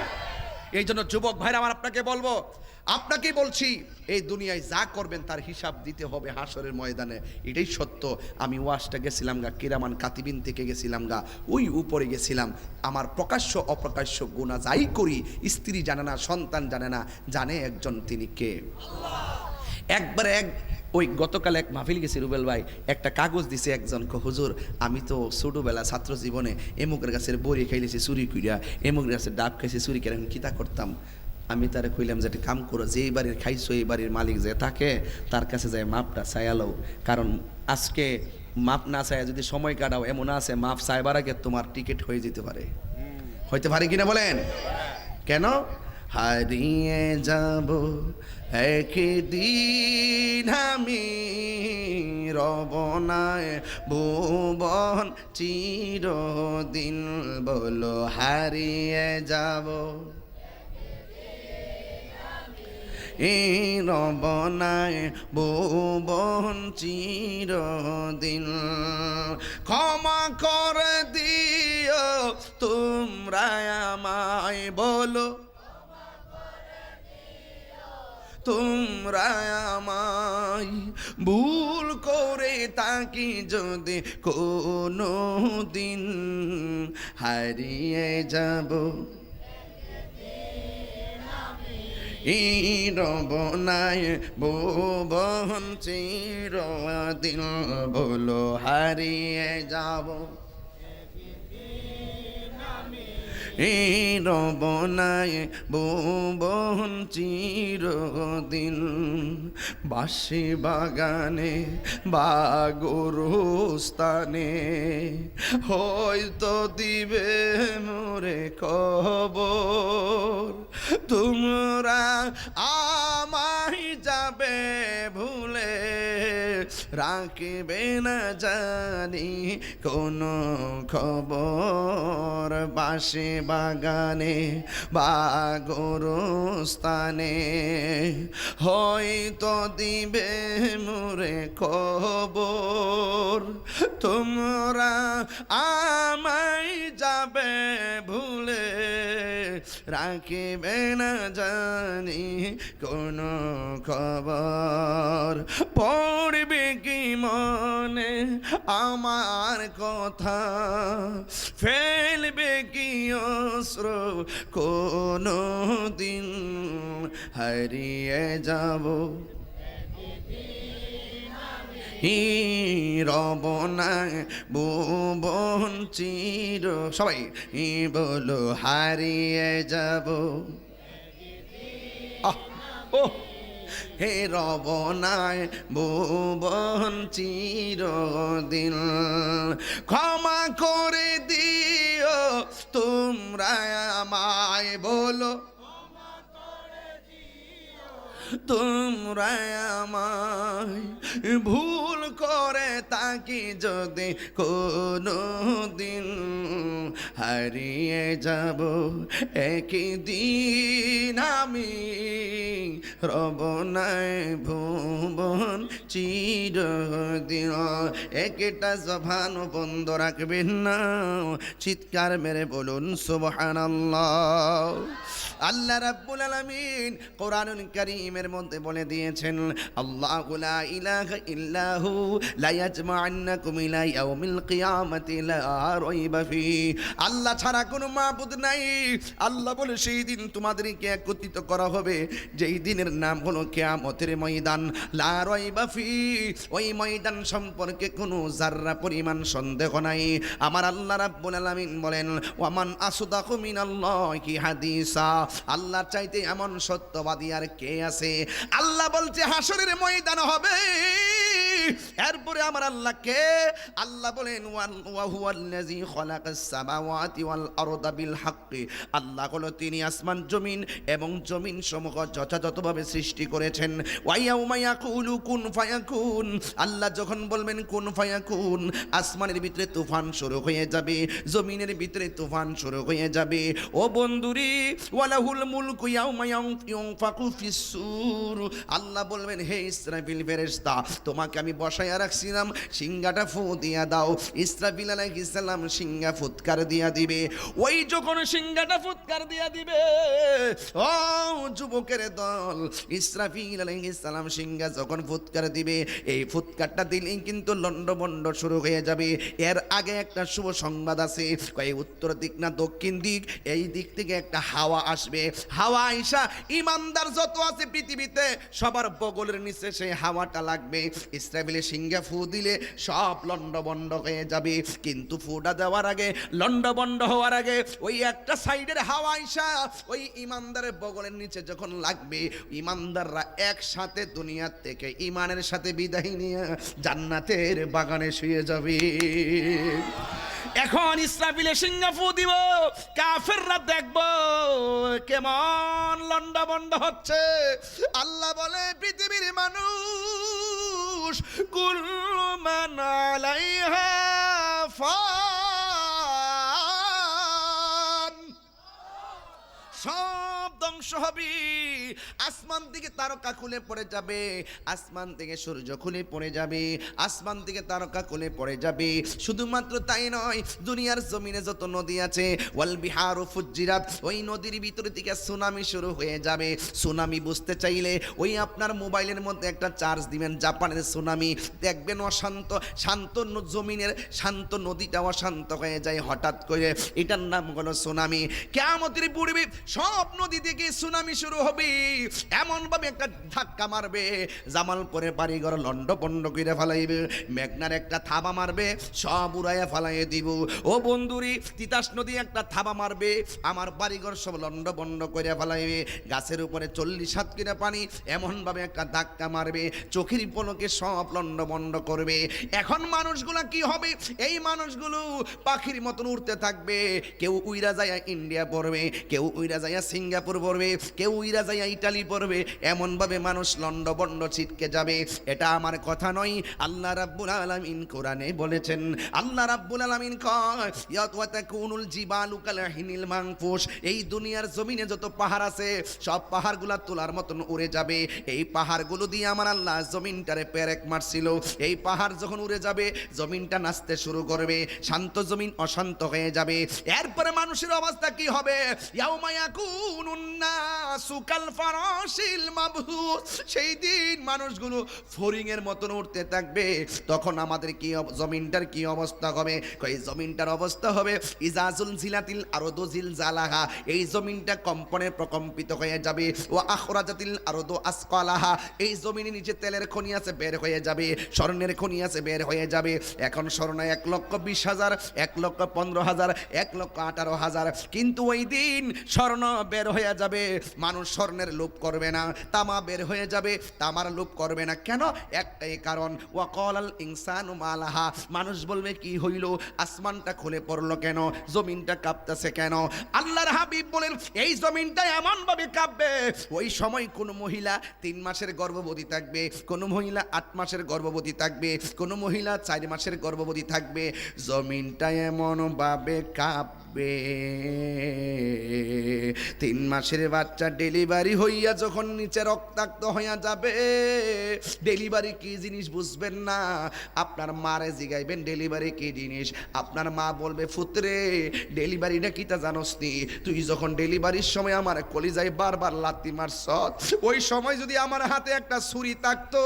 এই জন্য যুবক ভাইরা আমার আপনাকে বলবো, আপনাকেই বলছি, এই দুনিয়ায় যা করবেন তার হিসাব দিতে হবে হাসরের ময়দানে। এটাই সত্য। আমি ওয়াশটা গেছিলাম গা কিরামান কাতিবিন থেকে গেছিলাম গা, ওই উপরে গেছিলাম। আমার প্রকাশ্য অপ্রকাশ্য গুনাহ যাই করি স্ত্রী জানে না, সন্তান জানে না, জানে একজন, তিনি কে? একবারে ওই গতকাল এক মাহফিল গেছি রুবেল ভাই, একটা কাগজ দিছে একজনকে, হুজুর আমি তো ছোটোবেলা ছাত্র জীবনে এমুকের গাছের বড়ি খাইলেছি চুরি করিয়া, এমুকের গাছের ডাব খাইছি চুরি করে, কিতা করতাম? আমি তারে কইলাম যে একটা কাম করো, যে এই বাড়ির খাইছো এই বাড়ির মালিক যে থাকে তার কাছে যায় মাপটা চাইয়ালো, কারণ আজকে মাপ না চায় যদি সময় কাটাও এমন আছে মাপ চাইবার আগে তোমার টিকিট হয়ে যেতে পারে। হইতে পারে কিনা বলেন? কেন? হারিয়ে যাব একদিন আমি, রব না ভুবন চিরদিন, বলো হারিয়ে যাব রব না ভুবন চিরদিন। ক্ষমা করে দিও তোমরা আমায়, বলো তোমরা আমায়, ভুল করে তাকি যদি কোনো দিন, হারিয়ে যাব রব নাই ভুবন চিরদিন, বলো হারিয়ে যাব রব নাই ভুবন চিরদিন। বাঁশি বাগানে বা গোরস্থানে হয়তো দিবে মোরে খবর, তোমরা আমায় যাবে ভুলে, রাখবে না জানি কোনো খবর। বাঁশি বাগানে বা গোরস্থানে হয়তো দিবে মোরে খবর, তোমরা আমায় যাবে ভুলে, রাখিবে না জানি কোনো খবর। পড়বে কি মনে আমার কথা, ফেলবে কি অস্ত্র কোনো দিন, হারিয়ে যাব রব না ভুবন চির, সবাই বলো হারিয়ে যাব। ও হে রব নাই ভুবন চিরদিন, ক্ষমা করে দিও তোমরা আমায়, বলো তোমরা আমায়, ভুল করে তাকি যদি কোনো দিন, হারিয়ে যাব একদিন আমি, রব নাই ভুবন চিরদিন। একটা জবান বন্ধ রাখবেন না, চিৎকার মেরে বলুন সুবহানাল্লাহ। আল্লাহ রাব্বুল আলামিন কোরআনুল কারীমের মধ্যে বলে দিয়েছেন, আল্লাহু লা ইলাহা ইল্লাহু লা ইয়াজমা'আন্নাকুম ইলা ইয়াউমিল কিয়ামাতি লা রাইবা ফি। আল্লাহ ছাড়া কোনো মাবুদ নাই। আল্লাহ বলে সেই দিন তোমাদেরকে একত্রিত করা হবে, যেই দিনের নাম হলো কিয়ামতের ময়দান। লা রাইবা ফি, ওই ময়দান সম্পর্কে কোনো যাররা পরিমাণ সন্দেহ নাই। আমার আল্লাহ রাব্বুল আলামিন বলেন, ওয়ামান আসদাকু মিনাল্লাহি হাদিসা, আল্লাহর চাইতে এমন সত্যবাদী আর কে আছে? আল্লাহ বলছে হাসরের ময়দান হবে, এরপরে আমার আল্লাহ কে? আল্লাহ বলেন ওয়া হুয়াল্লাযী খালাকাস সামাওয়াতি ওয়াল আরদা বিল হাক্কি, আল্লাহ হলো তিনি আসমান জমিন এবং জমিন সমূহ যথাযথভাবে সৃষ্টি করেছেন। ওয়া ইয়াউমা ইয়াকুলু কুন ফায়াকুন, আল্লাহ যখন বলবেন কুন ফায়াকুন, আসমানের ভিতরে তুফান শুরু হয়ে যাবে, জমিনের ভিতরে তুফান শুরু হয়ে যাবে। ও বন্ধুরি, ওয়ালাহুল মুলকু ইয়াউমা ইউনফাকু ফিস সূর, আল্লাহ বলবেন হে ইসরাফিল ফেরেশতা, তোমাকে আমি বসায়া রাখছিলাম, সিংহাটা ফু দিয়া দাও। ইসরাফিল আলাইহিস সালাম সিংহা ফুৎকার দিয়া দিবে। ওই যখন সিংহাটা ফুৎকার দিয়া দিবে, ও যুবকের দল, ইসরাফিল আলাইহিস সালাম সিংহা যখন ফুৎকার দিবে, এই ফুৎকারটা দিলেই কিন্তু লন্ডভন্ড শুরু হয়ে যাবে। এর আগে একটা শুভ সংবাদ আছে, কয় উত্তর দিক না দক্ষিণ দিক, এই দিক থেকে একটা হাওয়া আসবে। হাওয়া আইসা ইমানদার যত আছে পৃথিবীতে সবার বগলের নিচে সেই হাওয়াটা লাগবে। ইসরাফিলের সিংহা ফু দিলে সব লন্ডভন্ড হয়ে যাবে। কিন্তু ফুটা দেওয়ার আগে, লন্ডভন্ড হওয়ার আগে ওই একটা সাইডের হাওয়া আইসা ওই ইমানদারের বগলের নিচে যখন লাগবে, ইমানদাররা একসাথে দুনিয়ার থেকে ইমানের সাথে বিদায় নিয়ে জান্নাতের বাগানে শুয়ে যাবে। এখন ইসরাফিলের সিংহা ফু দিব, কাফেররা দেখবো কেমন লন্ডভন্ড হচ্ছে। আল্লাহ বলে, পৃথিবীর মানুষ কুল্লু মান আলাইহা ফান, সব ধ্বংস হবে। আসমান থেকে তারকা খুলে পড়ে যাবে, আসমান থেকে সূর্য খুলে পড়ে যাবে, আসমান থেকে তারকা খুলে পড়ে যাবে। শুধুমাত্র তাই নয়, দুনিয়ার জমিনে যত নদী আছে, ওয়াল বিহারু ফুজ্জিরাত, ওই নদীর ভিতর থেকে সুনামি শুরু হয়ে যাবে। সুনামি বুঝতে চাইলে ওই আপনার মোবাইলের মধ্যে একটা চার্জ দিবেন, জাপানের সুনামি দেখবেন অশান্ত, শান্ত জমিনের শান্ত নদীটা অশান্ত হয়ে যায় হঠাৎ করে, এটার নাম হলো সুনামি। কিয়ামতের পূর্বে সব নদী থেকে সুনামি শুরু হবে, এমন ভাবে একটা ধাক্কা মারবে, জামালপুরের বাড়িঘর লন্ডভন্ড করে ফেলাইবে। মেঘনার একটা থাবা মারবে, সব উড়াইয়া ফেলাইয়ে দিব। ও বন্ধুরি, তিতাস নদী একটা থাবা মারবে, আমার বাড়িঘর সব লন্ডভন্ড করে ফেলাইবে। গাছের উপরে 40 হাত করে পানি, এমন ভাবে একটা ধাক্কা মারবে, চোখের পলকে সব লন্ডভন্ড করবে। এখন মানুষগুলা কি হবে? এই মানুষগুলো পাখির মতন উড়তে থাকবে। কেউ উইরা যায় ইন্ডিয়া পড়বে, কেউ উইরা যায় সিঙ্গাপুর পড়বে, কেউ উইরা যায় ইটালি পড়বে। এমনভাবে মানুষ লন্ডভন্ড ছিটকে যাবে। এটা আমার কথা নয়, আল্লাহ রাব্বুল আলামিন কোরআনে বলেছেন। আল্লাহ রাব্বুল আলামিন কয়, ইয়াতাকুনুল জিবালু কালহিনিল মানফুস, এই দুনিয়ার জমিনে যত পাহাড় আছে সব পাহাড়গুলা তোলার মতন উড়ে যাবে। এই পাহাড়গুলো দিয়ে আমার আল্লাহ জমিনটারে পেরেক মারছিল। এই পাহাড় যখন উড়ে যাবে, জমিনটা নাচতে শুরু করবে, শান্ত জমিন অশান্ত হয়ে যাবে। এরপরে মানুষের অবস্থা কি হবে? ইয়াউমা ইয়াকুনুন নাসু কাল ফারাশিল মাবহুস, সেই দিন মানুষগুলো ফড়িং এর মতন উঠতে থাকবে। তখন আমাদের কি জমিনটার কি অবস্থা হবে? কই জমিনটার অবস্থা হবে ইজাজুল জিলাতিল আরদু জিলজালাহা, এই জমিনটা কম্পনে প্রকম্পিত হয়ে যাবে। ও আখরাজাতিল আরদু আসকালাহা, এই জমিনের নিচে তেলের খনি আছে বের হয়ে যাবে, স্বর্ণের খনি আছে বের হয়ে যাবে। এখন স্বর্ণ 1,20,000, 1,15,000, 1,18,000, কিন্তু ওই দিন স্বর্ণ বের হয়ে যাবে, মানুষ স্বর্ণের লোভ করবে না। তামা বের হয়ে যাবে, তামার লোভ করবে না। কেন? একটাই কারণ, ওয়াকালাল ইনসানু মালাহা, মানুষ বলবে কি হইল, আসমানটা খুলে পড়লো কেন, জমিনটা কাঁপতেছে কেন? আল্লাহর হাবিব বলেন, এই জমিনটা এমন ভাবে কাঁপবে, ওই সময় কোন মহিলা 3 মাসের গর্ভবতী থাকবে, কোন মহিলা 8 মাসের গর্ভবতী থাকবে, কোন মহিলা 4 মাসের গর্ভবতী থাকবে। জমিনটা এমন ভাবে কাঁপবে, 3 মাসের বাচ্চা ডেলিভারি হইয়া যখন নিচে রক্তাক্ত হইয়া যাবে, ডেলিভারি কি জিনিস বুঝবেন না, আপনার মারে জিগাইবেন ডেলিভারি কি জিনিস, আপনার মা বলবে, পুত্রে ডেলিভারিটা কিটা জানোস নি? তুই যখন ডেলিভারির সময় আমার কলিজায় বারবার লাথি মারছ, ওই সময় যদি আমার হাতে একটা ছুরি থাকতো,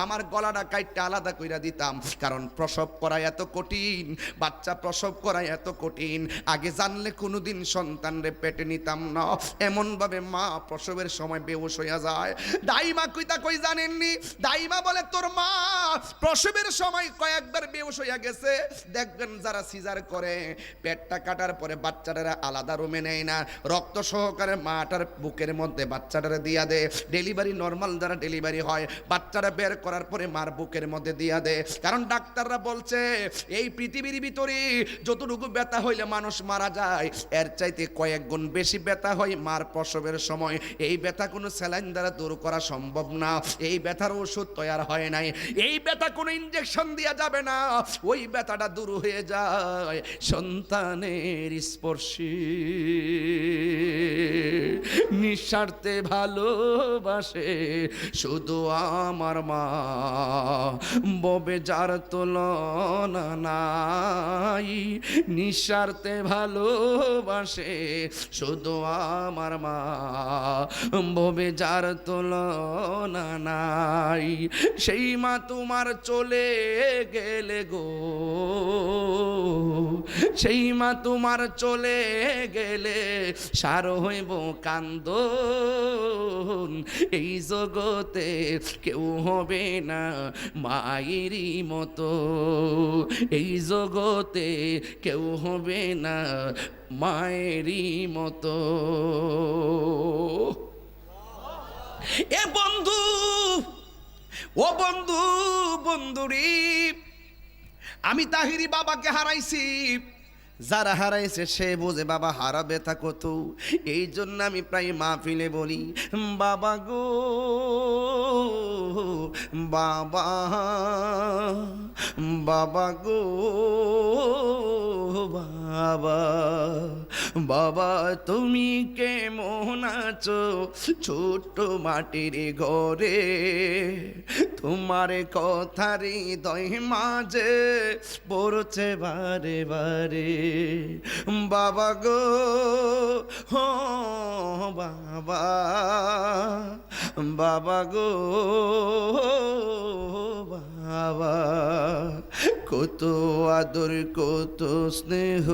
আমার গলাটা কাইটটা আলাদা কইরা দিতাম। কারণ প্রসব করা এত কঠিন, বাচ্চা প্রসব করা এত কঠিন, আগে জানলে কোনোদিন সন্তানরে পেটে নিতাম না। এমন ভাবে মা প্রসবের সময় বেহুশ হইয়া যায়। দাইমা কইতা কই জানেননি? দাইমা বলে, তোর মা প্রসবের সময় কয়েকবার বেহুশ হইয়া গেছে। দেখবেন যারা সিজার করে, পেটটা কাটার পরে বাচ্চাটারা আলাদা রুমে নেয় না, রক্ত সহকারে মাটার বুকের মধ্যে বাচ্চাটারে দিয়া দেয়। ডেলিভারি নর্মাল যারা ডেলিভারি হয়, বাচ্চারা বের করার পরে মার বুকের মধ্যে দিয়া দেয়। কারণ ডাক্তাররা বলছে, এই পৃথিবীর ভিতরে যতটুকু ব্যথা হইলে মানুষ মারা যায়, এর চাইতে কয়েক গুণ বেশি ব্যথা হয় মার প্রসবের সময়। এই ব্যথা কোনো স্যালাইন দ্বারা দূর করা সম্ভব না, এই ব্যথার ওষুধ তৈরি হয় নাই, এই ব্যথা কোনো ইনজেকশন দেওয়া যাবে না, ওই ব্যথাটা দূর হয়ে যায় সন্তানের স্পর্শে। নিঃস্বার্থে ভালোবাসে শুধু আমার মা, ববে যার তুলনা নাই। নিঃস্বার্থে ভালোবাসে শুধু আমার মা, ভবে যার তুলনা নাই। সেই মা তোমার চলে গেলে গো, সেই মা তোমার চলে গেলে সার হইব কান্দন। এই জগতে কেউ হবে না মায়েরই মতো, এই জগতে কেউ হবে না মায়েরই মতো। এ বন্ধু, ও বন্ধু, বন্ধুরি, আমি তাহিরি বাবাকে হারাইছি। যারা হারাইছে সে বোঝে বাবা হারাবে তা কত। এই জন্য আমি প্রায় মাহফিলে বলি, বাবা গো বাবা, বাবা গো বাবা, বাবা তুমি কেমন আছো ছোট্ট মাটির ঘরে, তোমার কথা হৃদয় মাঝে পড়ছে বারে বারে। বাবা গো হো বাবা, বাবা গো বাবা, কত আদর কত স্নেহ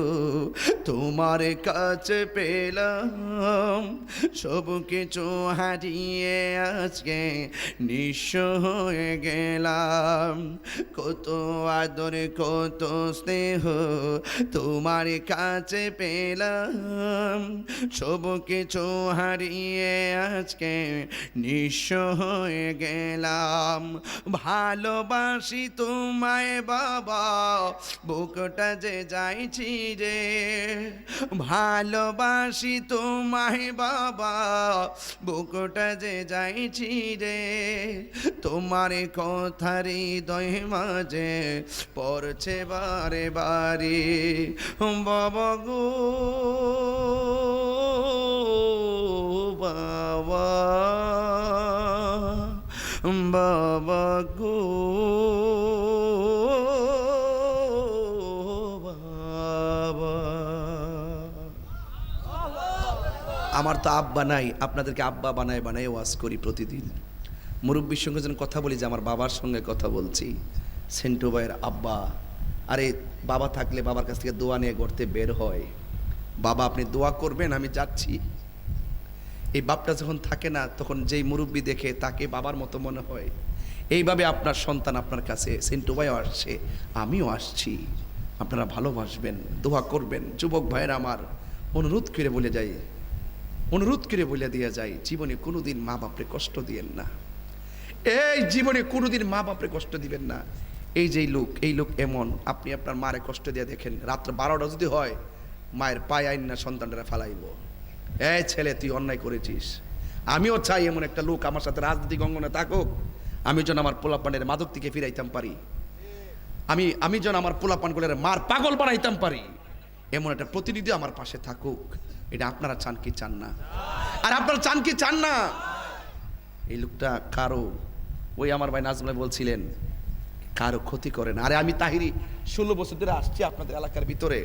তোমার কাছে পেলাম, সব কিছু হারিয়ে আজকে নিঃস্ব হয়ে গেলাম। কত আদর কত স্নেহ তোমার কাছে পেলাম, সব কিছু হারিয়ে আজকে নিঃস্ব হয়ে গেলাম। ভালোবাসি তোমায় বাবা, বুকটা যে যাইছি রে, ভালোবাসি তোমায় বাবা, বুকটা যে যাইছি রে, তোমার কথা হৃদয় মাঝে পড়ছে বারে বারে। বাবা গো বাবা, বাবা গো বাবা। আমার তো আব্বা নাই, আপনাদেরকে আব্বা বানায় বানায় ওয়াজ করি প্রতিদিন। মুরব্বীর সঙ্গে যেন কথা বলি যে আমার বাবার সঙ্গে কথা বলছি। সেন্টু ভাইয়ের আব্বা, আরে বাবা থাকলে বাবার কাছ থেকে দোয়া নিয়ে গড়তে বের হয়। বাবা আপনি দোয়া করবেন, আমি যাচ্ছি। এই বাপটা যখন থাকে না তখন যেই মুরব্বী দেখে তাকে বাবার মতো মনে হয়। এইভাবে আপনার সন্তান আপনার কাছে, সেন্টু ভাইও আসছে, আমিও আসছি, আপনারা ভালোবাসবেন, দোয়া করবেন। যুবক ভাইয়ের আমার অনুরোধ করে বলে যাই, অনুরোধ করে বলে দিয়ে যাই, জীবনে কোনোদিন মা বাপরে কষ্ট দিয়েন না। এই জীবনে কোনোদিন মা বাপরে কষ্ট দিবেন না। এই যে লোক, এই লোক এমন, আপনি আপনার মারে কষ্ট দিয়ে দেখেন, রাত্র 12টা যদি হয় মায়ের পায়ে আইন না সন্তানরা ফালাইব। এই ছেলে তুই অন্যায় করেছিস। আমিও চাই এমন একটা লোক আমার সাথে রাজনীতিক অঙ্গনে থাকুক, আমি যেন আমার পোলাপানের মাদক থেকে ফিরাইতাম পারি, আমি যেন আমার পোলাপানগুলোর মার পাগল বানাইতাম পারি, এমন একটা প্রতিনিধি আমার পাশে থাকুক। এটা আপনারা চান কি চান না? আর আপনারা চান কি চান না? এই লোকটা কারো, ওই আমার ভাই নাজমুল বলছিলেন কারো ক্ষতি করে না। আরে আমি তাহিরি 16 বছর ধরে আসছি আপনাদের এলাকার ভিতরে,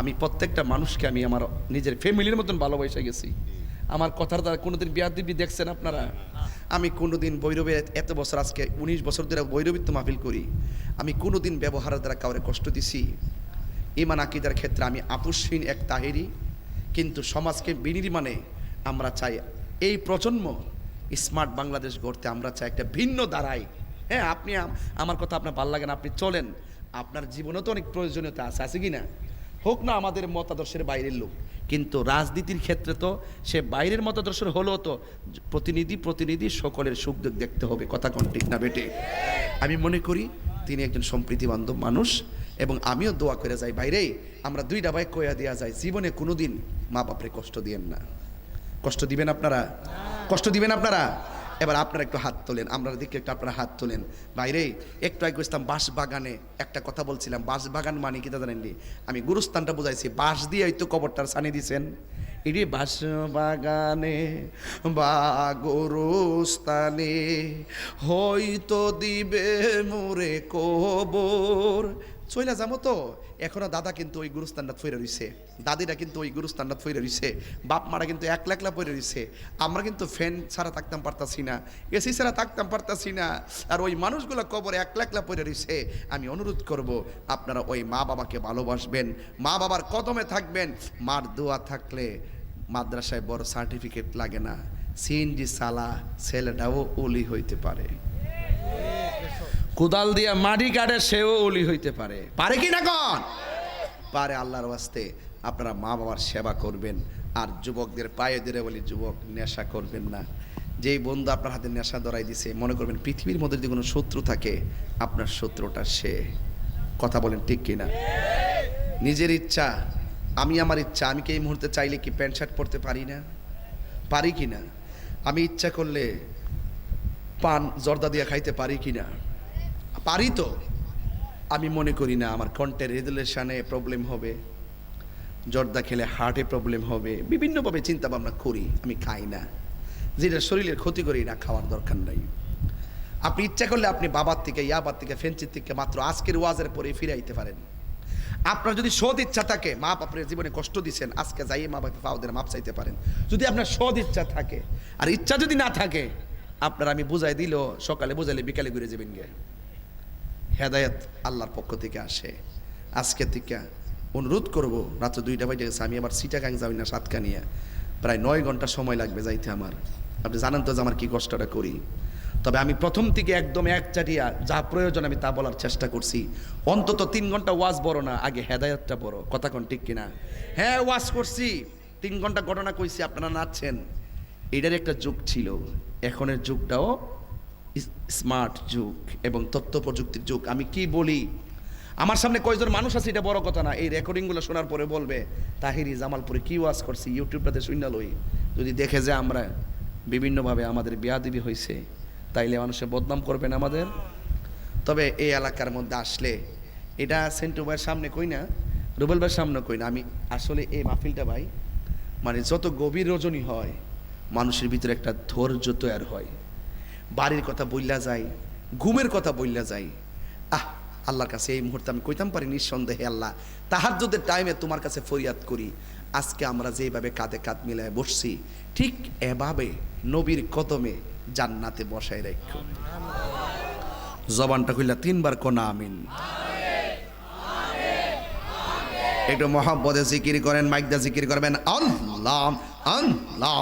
আমি প্রত্যেকটা মানুষকে আমি আমার নিজের ফ্যামিলির মতন ভালোবাসে গেছি। আমার কথার দ্বারা কোনোদিন বিয়াদবি দেখছেন আপনারা? আমি কোনোদিন বৈরবে এত বছর, আজকে 19 বছর ধরে বৈরবিত্ব মাহফিল করি, আমি কোনোদিন ব্যবহারের দ্বারা কাউরে কষ্ট দিছি? ইমান আকিদার ক্ষেত্রে আমি আপুসহীন এক তাহিরি, কিন্তু সমাজকে বিনির্মাণে আমরা চাই এই প্রজন্ম স্মার্ট বাংলাদেশ গড়তে আমরা চাই একটা ভিন্ন ধারায়। হ্যাঁ, আপনি আমার কথা আপনার ভালো লাগে না, আপনি চলেন, আপনার জীবনে তো অনেক প্রয়োজনীয়তা আছে কি না? হোক না আমাদের মতাদর্শের বাইরের লোক, কিন্তু রাজনীতির ক্ষেত্রে তো সে বাইরের মতাদর্শের হলেও তো প্রতিনিধি সকলের সুখ দুঃখ দেখতে হবে। কথা কোন ঠিক না বেটে? আমি মনে করি তিনি একজন সম্প্রীতি বান্ধব মানুষ, এবং আমিও দোয়া করে যাই বাইরে আমরা দুইটা ভাই কয়া দেওয়া যায়, জীবনে কোনোদিন মা বাপরে কষ্ট দিয়েন না। কষ্ট দিবেন আপনারা? কষ্ট দিবেন আপনারা? এবার আপনারা একটু হাত তোলেন, আমরা দিকে একটু আপনারা হাত তোলেন। বাইরে একটু আগে ইসলাম বাঁশ বাগানে একটা কথা বলছিলাম, বাঁশ বাগান মানে কি তা জানেননি? আমি গুরুস্থানটা বুঝাইছি, বাঁশ দিয়ে হয়তো কবরটার ছানি দিছেন। এটি বাঁশ বাগানে বা গরুস্থানে হয়তো দিবে মোরে কবর, চইলা যাবো তো এখনো দাদা কিন্তু ওই গুরুস্থানটা ফইরে রইছে, দাদিরা কিন্তু ওই গুরুস্থানটা ফইরে রইছে, বাপ মারা কিন্তু একলা একলা পড়ে রইছে। আমরা কিন্তু ফ্যান ছাড়া থাকতাম পারতাছি না, এসি ছাড়া থাকতাম পারতাছি না, আর ওই মানুষগুলো কবরে একলা একলা পড়ে রইছে। আমি অনুরোধ করব আপনারা ওই মা বাবাকে ভালোবাসবেন, মা বাবার কদমে থাকবেন। মার দোয়া থাকলে মাদ্রাসায় বড় সার্টিফিকেট লাগে না, সিএনজি সালা ছেলেটাও ওলি হইতে পারে, কোদাল দিয়া মাটি কাটে সেও ওলি হইতে পারে, পারে কি না কন পারে। আল্লাহর ওয়াস্তে আপনারা মা বাবার সেবা করবেন। আর যুবকদের পায়ে ধরে বলি, যুবক নেশা করবেন না। যেই বন্ধু আপনার হাতে নেশা ধরাই দিছে, মনে করবেন পৃথিবীর মধ্যে যদি কোনো শত্রু থাকে আপনার শত্রুটা সে। কথা বলেন ঠিক কিনা? নিজের ইচ্ছা, আমি আমার ইচ্ছা, আমি কি এই মুহূর্তে চাইলে কি প্যান্ট শার্ট পরতে পারি না? পারি কি না? আমি ইচ্ছা করলে পান জর্দা দিয়ে খাইতে পারি কি না? পারি তো। আমি মনে করি না আমার কন্টের রেজুলেশনে প্রবলেম হবে, জর্দা খেলে হার্টে প্রবলেম হবে, বিভিন্নভাবে চিন্তা ভাবনা করি। আমি খাই না, যেটা শরীরের ক্ষতি করি না, খাওয়ার দরকার নাই। আপনি ইচ্ছা করলে আপনি বাবার থেকে, ইয়াবার থেকে, ফেন্সির থেকে মাত্র আজকের ওয়াজের পরে ফিরাইতে পারেন। আপনার যদি সৎ ইচ্ছা থাকে, মা বাপের জীবনে কষ্ট দিচ্ছেন, আজকে যাই মা বাপের পাওদের মাপ চাইতে পারেন, যদি আপনার সৎ ইচ্ছা থাকে। আর ইচ্ছা যদি না থাকে, আপনার আমি বুঝাই দিল, সকালে বুঝাইলে বিকালে ঘুরে যাবেন গে। হেদায়েত আল্লাহর পক্ষ থেকে আসে। আজকে থেকে অনুরোধ করব, রাত্র 2টা বাজে গেছে, আমি আবার সিটাগাং যাই না সাতকানিয়া, প্রায় 9 ঘন্টা সময় লাগবে যাইতে আমার। আপনি জানেন তো যে আমার কি কষ্টটা করি। তবে আমি প্রথম থেকে একদম একচাটিয়া যা প্রয়োজন আমি তা বলার চেষ্টা করছি। অন্তত 3 ঘন্টা ওয়াজ বড় না, আগে হেদায়েতটা বড়। কথা কোন ঠিক কিনা? হ্যাঁ, ওয়াজ করছি, 3 ঘন্টা ঘটনা কইছি, আপনারা নাচছেন। এটার একটা যুগ ছিল, এখনের যুগটাও স্মার্ট যুগ এবং তথ্য প্রযুক্তির যুগ। আমি কি বলি, আমার সামনে কয়জন মানুষ আছে এটা বড় কথা না, এই রেকর্ডিংগুলো শোনার পরে বলবে তাহিরি জামালপুরে কি ওয়াজ করছি, ইউটিউবটাতে শুননা লই। যদি দেখে যে আমরা বিভিন্নভাবে আমাদের বেয়াদবি হয়েছে, তাইলে মানুষে বদনাম করবেন আমাদের। তবে এই এলাকার মধ্যে আসলে, এটা সেন্টু ভাইয়ের সামনে কই না, রুবেল ভাইয়ের সামনে কই না, আমি আসলে এই মাহফিলটা ভাই, মানে যত গভীর রজনী হয় মানুষের ভিতরে একটা ধৈর্য তৈরি হয়। বাড়ির কথা বললা যায়, ঘুমের কথা বললা যায়। আল্লাহর কাছে এই মুহূর্তে আমি কইতাম পারি নিঃসন্দেহে, আল্লাহ তাহাজ্জুদের টাইমে তোমার কাছে ফরিয়াদ করি, আজকে আমরা যেভাবে কাঁধে কাঁধ মিলায় বসছি, ঠিক এভাবে নবীর কদমে জান্নাতে বসায় রাখো। জবানটা কইলা 3 বার কোনা আমিন। একটু মহব্বতে জিকির করেন, মাইক দা জিকির করবেন, আল্লাহ আল্লাহ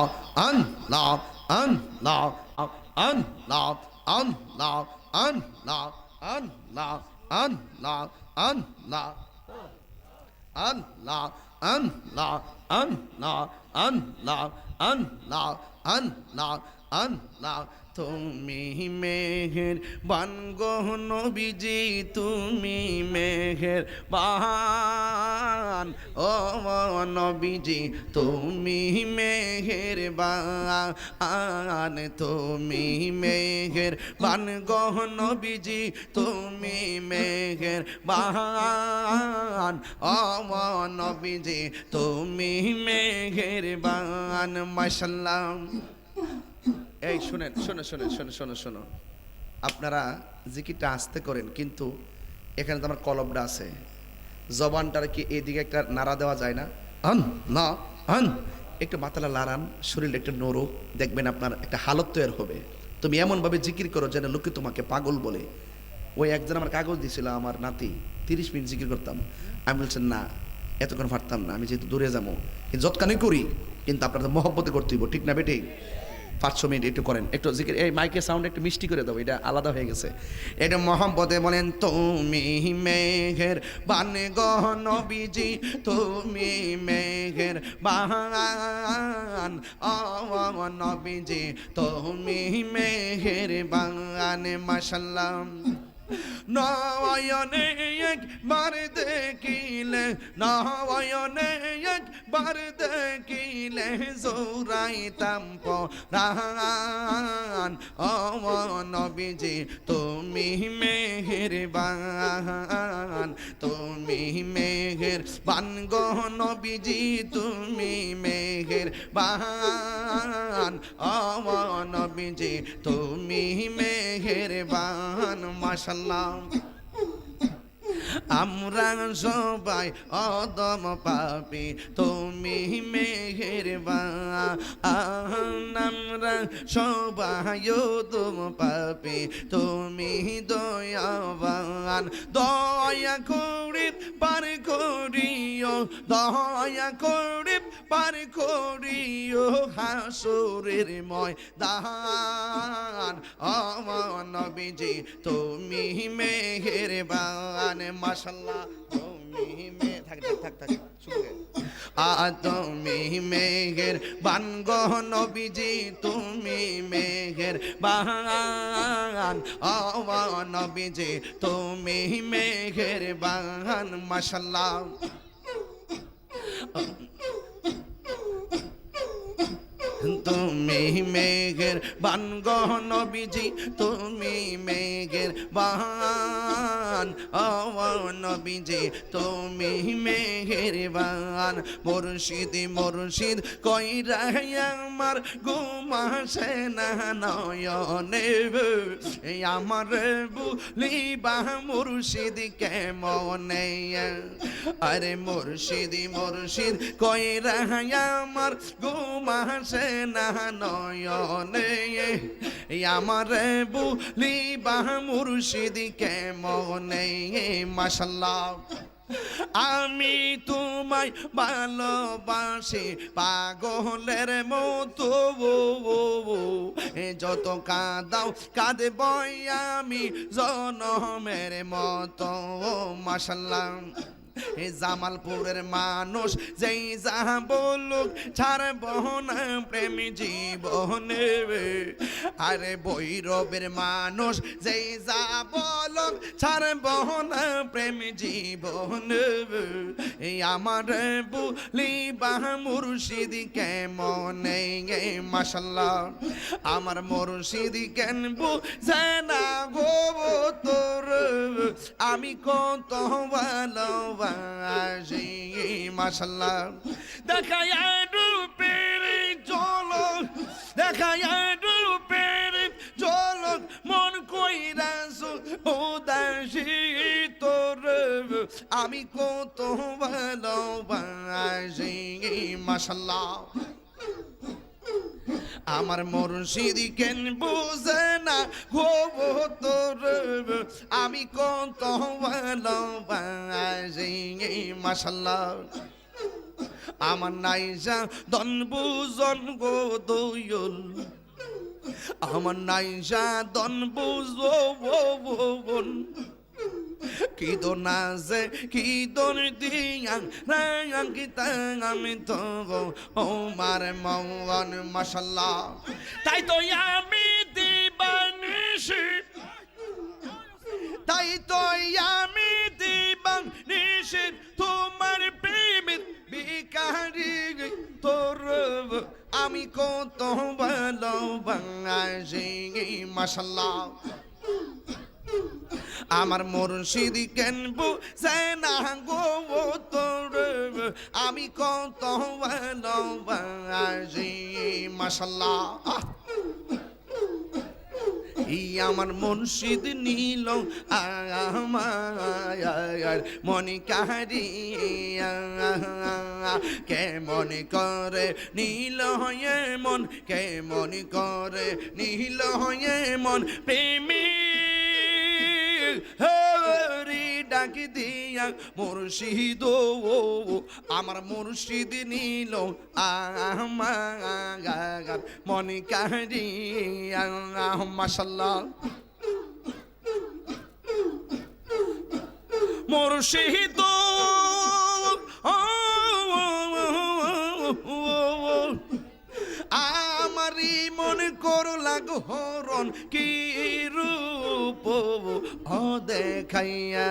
আল্লাহ আল্লাহ আল্লাহ আল্লাহ আল্লাহ আল্লাহ আল্লাহ আল্লাহ আল্লাহ আল্লাহ আল্লাহ আল্লাহ আল্লাহ আল্লাহ আল্লাহ। তুমি মেহের বান গো নবীজি, তুমি মেহের বান, ও নবীজি তুমি মেহের বান, তুমি মেহের বান গো নবীজি, তুমি মেহের বান, ও নবীজি তুমি মেহের বান। মাশাআল্লাহ। এই শুনেন, শোনো শোনো শোনো শোনো শোনো, আপনারা জিকিরটা আস্তে করেন, কিন্তু এখানে তো আমার কলবটা আছে, জবানটার কি এদিকে একটা নাড়া দেওয়া যায় না? আন না আন, একটু মাথাটা লাড়ান, শরীরটা একটু নড়ো, দেখবেন আপনার একটা হালত তৈরি হবে। তুমি এমনভাবে জিকির করো যেন লোকে তোমাকে পাগল বলে। ওই একজন আমার কাগজ দিয়েছিল, আমার নাতি 30 মিনিট জিকির করতাম। আমি বলছেন না, এতক্ষণ পারতাম না, আমি যেহেতু দূরে যাবো, কিন্তু যৎকানি করি, কিন্তু আপনাদের মহব্বতে করতে হইব, ঠিক না বেটে? 500 মিনিট একটু করেন, একটু জিকির, এই মাইকের সাউন্ড একটু মিষ্টি করে দাও, এটা আলাদা হয়ে গেছে। এটা মহব্বতে বলেন, তুমি মেঘের বান গো নবীজি, তুমি মেঘের বান, ও নবীজি তুমি মেঘের বান। মাশাআল্লাহ। নয়নে একবার দেখিলে, নয়নে একবার দেখিলে জোড়াইতাম পরাণ, ও নবীজি তুমি মেহেরবান, তুমি মেহেরবান গো নবীজি তুমি মেহেরবান, ও নবীজি তুমি মেহেরবান। মাশাআল্লাহ। আমরা সবাই অদম পাপী, তুমি মেহেরবান। আমরা সবাই অদম পাপী, তুমি দয়াবান। দয়া করে পার করিও, দয়া করে পার করিও হাসরের ময়দান। আমার নবীজি তুমি মেহেরবান। মাশাআল্লাহ তুমি থাক থাক থাক শুনে তুমি মেহেরবান গো নবীজি, তুমি মেহেরবান। নবীজি তুমি মেহেরবান। মাশাআল্লাহ তুমি মেহেরবান গো নবীজি, তুমি মেহেরবান। নবীজি তুমি মেহেরবান। মুর্শিদ মুর্শিদ কইরা আমার ঘুম আসে না নয়নে, আমার বুলিবা মুর্শিদ কেমনে। আরে মুর্শিদ মুর্শিদ কইরা আমার ঘুম আসে না নয়নে, আমার বুলিবা মুর্শিদ কেমনে। মাশাআল্লাহ আমি তোমায় ভালোবাসি পাগলের মতো, যত কাঁদাও কাঁদব আমি জনমের মতো। মাশাআল্লাহ জামালপুরের মানুষ যেই যা বলুক ছাড়ব না প্রেম জীবনে। আরে ভৈরবের মানুষ যেই যা বলুক ছাড়ব না প্রেম জীবনে। আমার বুলিবা মুর্শিদ কেমনে। মাশাআল্লাহ আমার মুর্শিদ কেন বুঝে না গো তোর, আমি কত ভালোবাসি। মাশাআল্লাহ দেখায়া রূপের ঝলক, দেখায়া রূপের ঝলক মন কইরাছো উদাসী তোর, আমি কত ভালোবাসি। মাশাআল্লাহ আমার মুর্শিদ কেন বুঝে না গো তোর, আমি কত ভালোবাসি। মাশাআল্লাহ আমার নাইজা দন বুঝন গো দয়াল, আমার নাইজা দন বুঝন। কি দোন আছে কি দোন দিয়াং রায়াং কি তাং আমি তো ওমার মওয়ান। মাশাআল্লাহ তাই তো আমি দিবানিশি, তাই তো আমি দিবানিশি তোমার প্রেমের ভিখারি তোর, আমি কত ভালোবাসি। মাশাআল্লাহ আমার মুর্শিদ কেন বুঝে না গো তোর, আমি কত ভালোবাসি। মাশাআল্লাহ আমার মুর্শিদ নীল আমার মনে কারিয়া, কেমন করে নীল হয়ে মন, কেমন করে নীল হয়ে মন প্রেমী হরি ডাকি দিয়া মুর্শিদ আমার মুর্শিদ নীল আমার মনে কারিয়া। মাশাআল্লাহ মুর্শিদ আমারি মনে করো লাগো হরণ কি রূপ দেখাইয়া,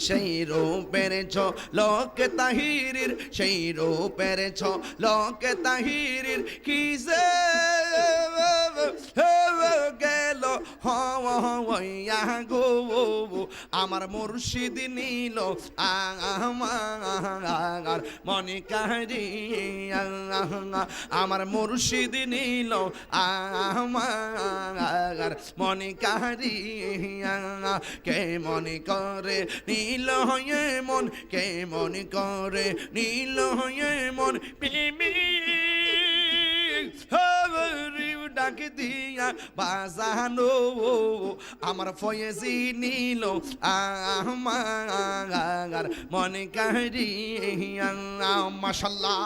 সেই রূপের ঝলক তাহিরির, সেই রূপের ঝলক তাহিরির কি যে গেল হইয়া গো আমার মুর্শিদ নীল আমার মনে কারিয়া, আমার মুর্শিদ নীল আমার মনে কারিয়া কে মনে করে নীল মন কে মনে করে নীল মন প্রেমী ডাক দিয়া বাজানো আমার ফয়েজি নীল আমার মনে কারিয়া মাশাআল্লাহ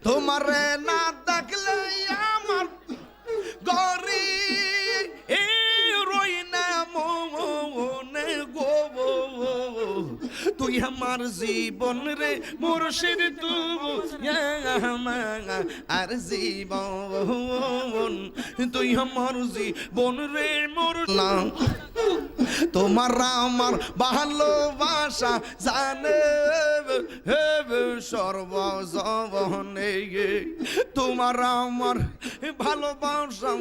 তোমার না দেখলে আমার গরি রই না মনে গো তুই আমার জীবন রে মুর্শিদ তুই আর জীবন তুই আমার জীবন রে মুর্শিদ তোমার আমার ভালোবাসা জানে সর্বজবনে তোমার আমার ভালোবাসা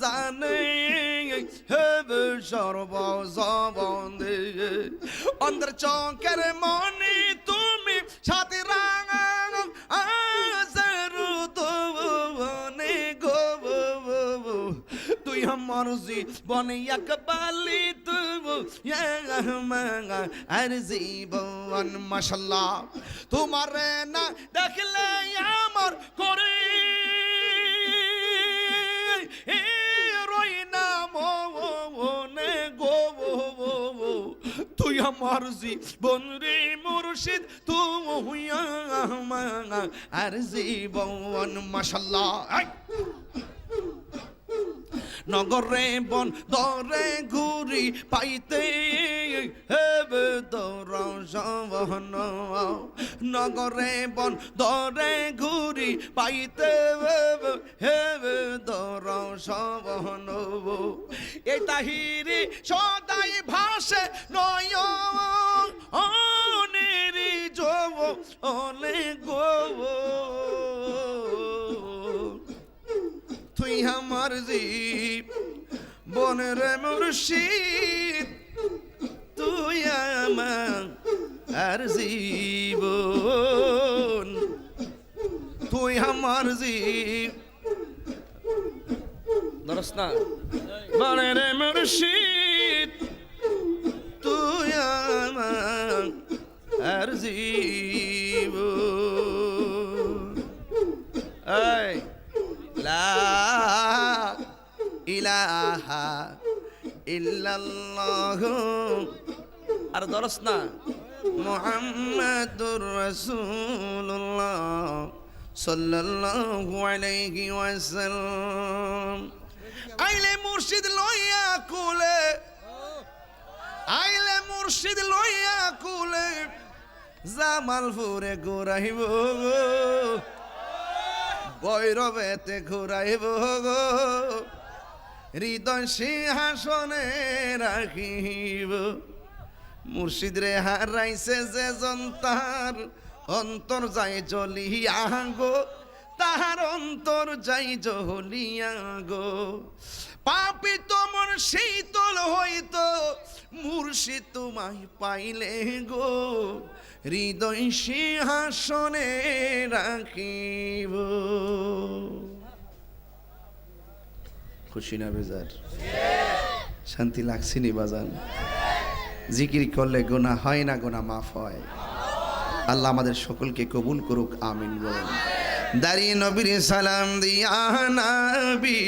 জানে সর্বজবনে অন্তর চকের মনে তুমি সাথে রাঙা তুই আমার জীবনে একবালি তুই আর জীবন মাশাআল্লাহ তোমার না দেখলে আমার করে রই না মনে গো তুই আমার জীবন রে মুর্শিদ তুই আর জীবন মাশাআল্লাহ নগরে বন দরে ঘুরি পাইতে হেবে তোর সবন নগরে বন দরে ঘুরি পাইতে হেবে তোর সবন এই তাহিরি সদাই ভাসে নয় অনেরি জব অলে গো তুই আমার জীবনের মুর্শিদ তুই আমার জীবন তুই আমার দরস না বনের মুর্শিদ তুই আমার জীবন এই লা ইলাহা ইল্লাল্লাহ আর দরস না মুহাম্মাদুর রাসূলুল্লাহ সাল্লাল্লাহু আলাইহি ওয়াসাল্লাম আইলে মুর্শিদ লইয়া কুলে আইলে মুর্শিদ লইয়া কুলে জামালপুরে ঘুরাইব ভৈরবেতে ঘুরাইব গো হৃদয় সিংহাসনে রাখিব মুর্শিদ রে হারাইছে যে জন্তার অন্তর যাই জ্বলিয়া গো তাহার অন্তর যাই জ্বলিয়া গো পাপি তোমার শীতল হইতো মুর্শিদ তোমায় পাইলে গো হৃদয় সিংহাসনে রাখিব খুশি না বেজার শান্তি লাগছে নি বাজান জিকির করলে গুনাহ হয় না গুনাহ মাফ হয় আল্লাহ আমাদের সকলকে কবুল করুক আমিন বলেন দাঁড়িয়ে নবীর সালাম দিয়া নবী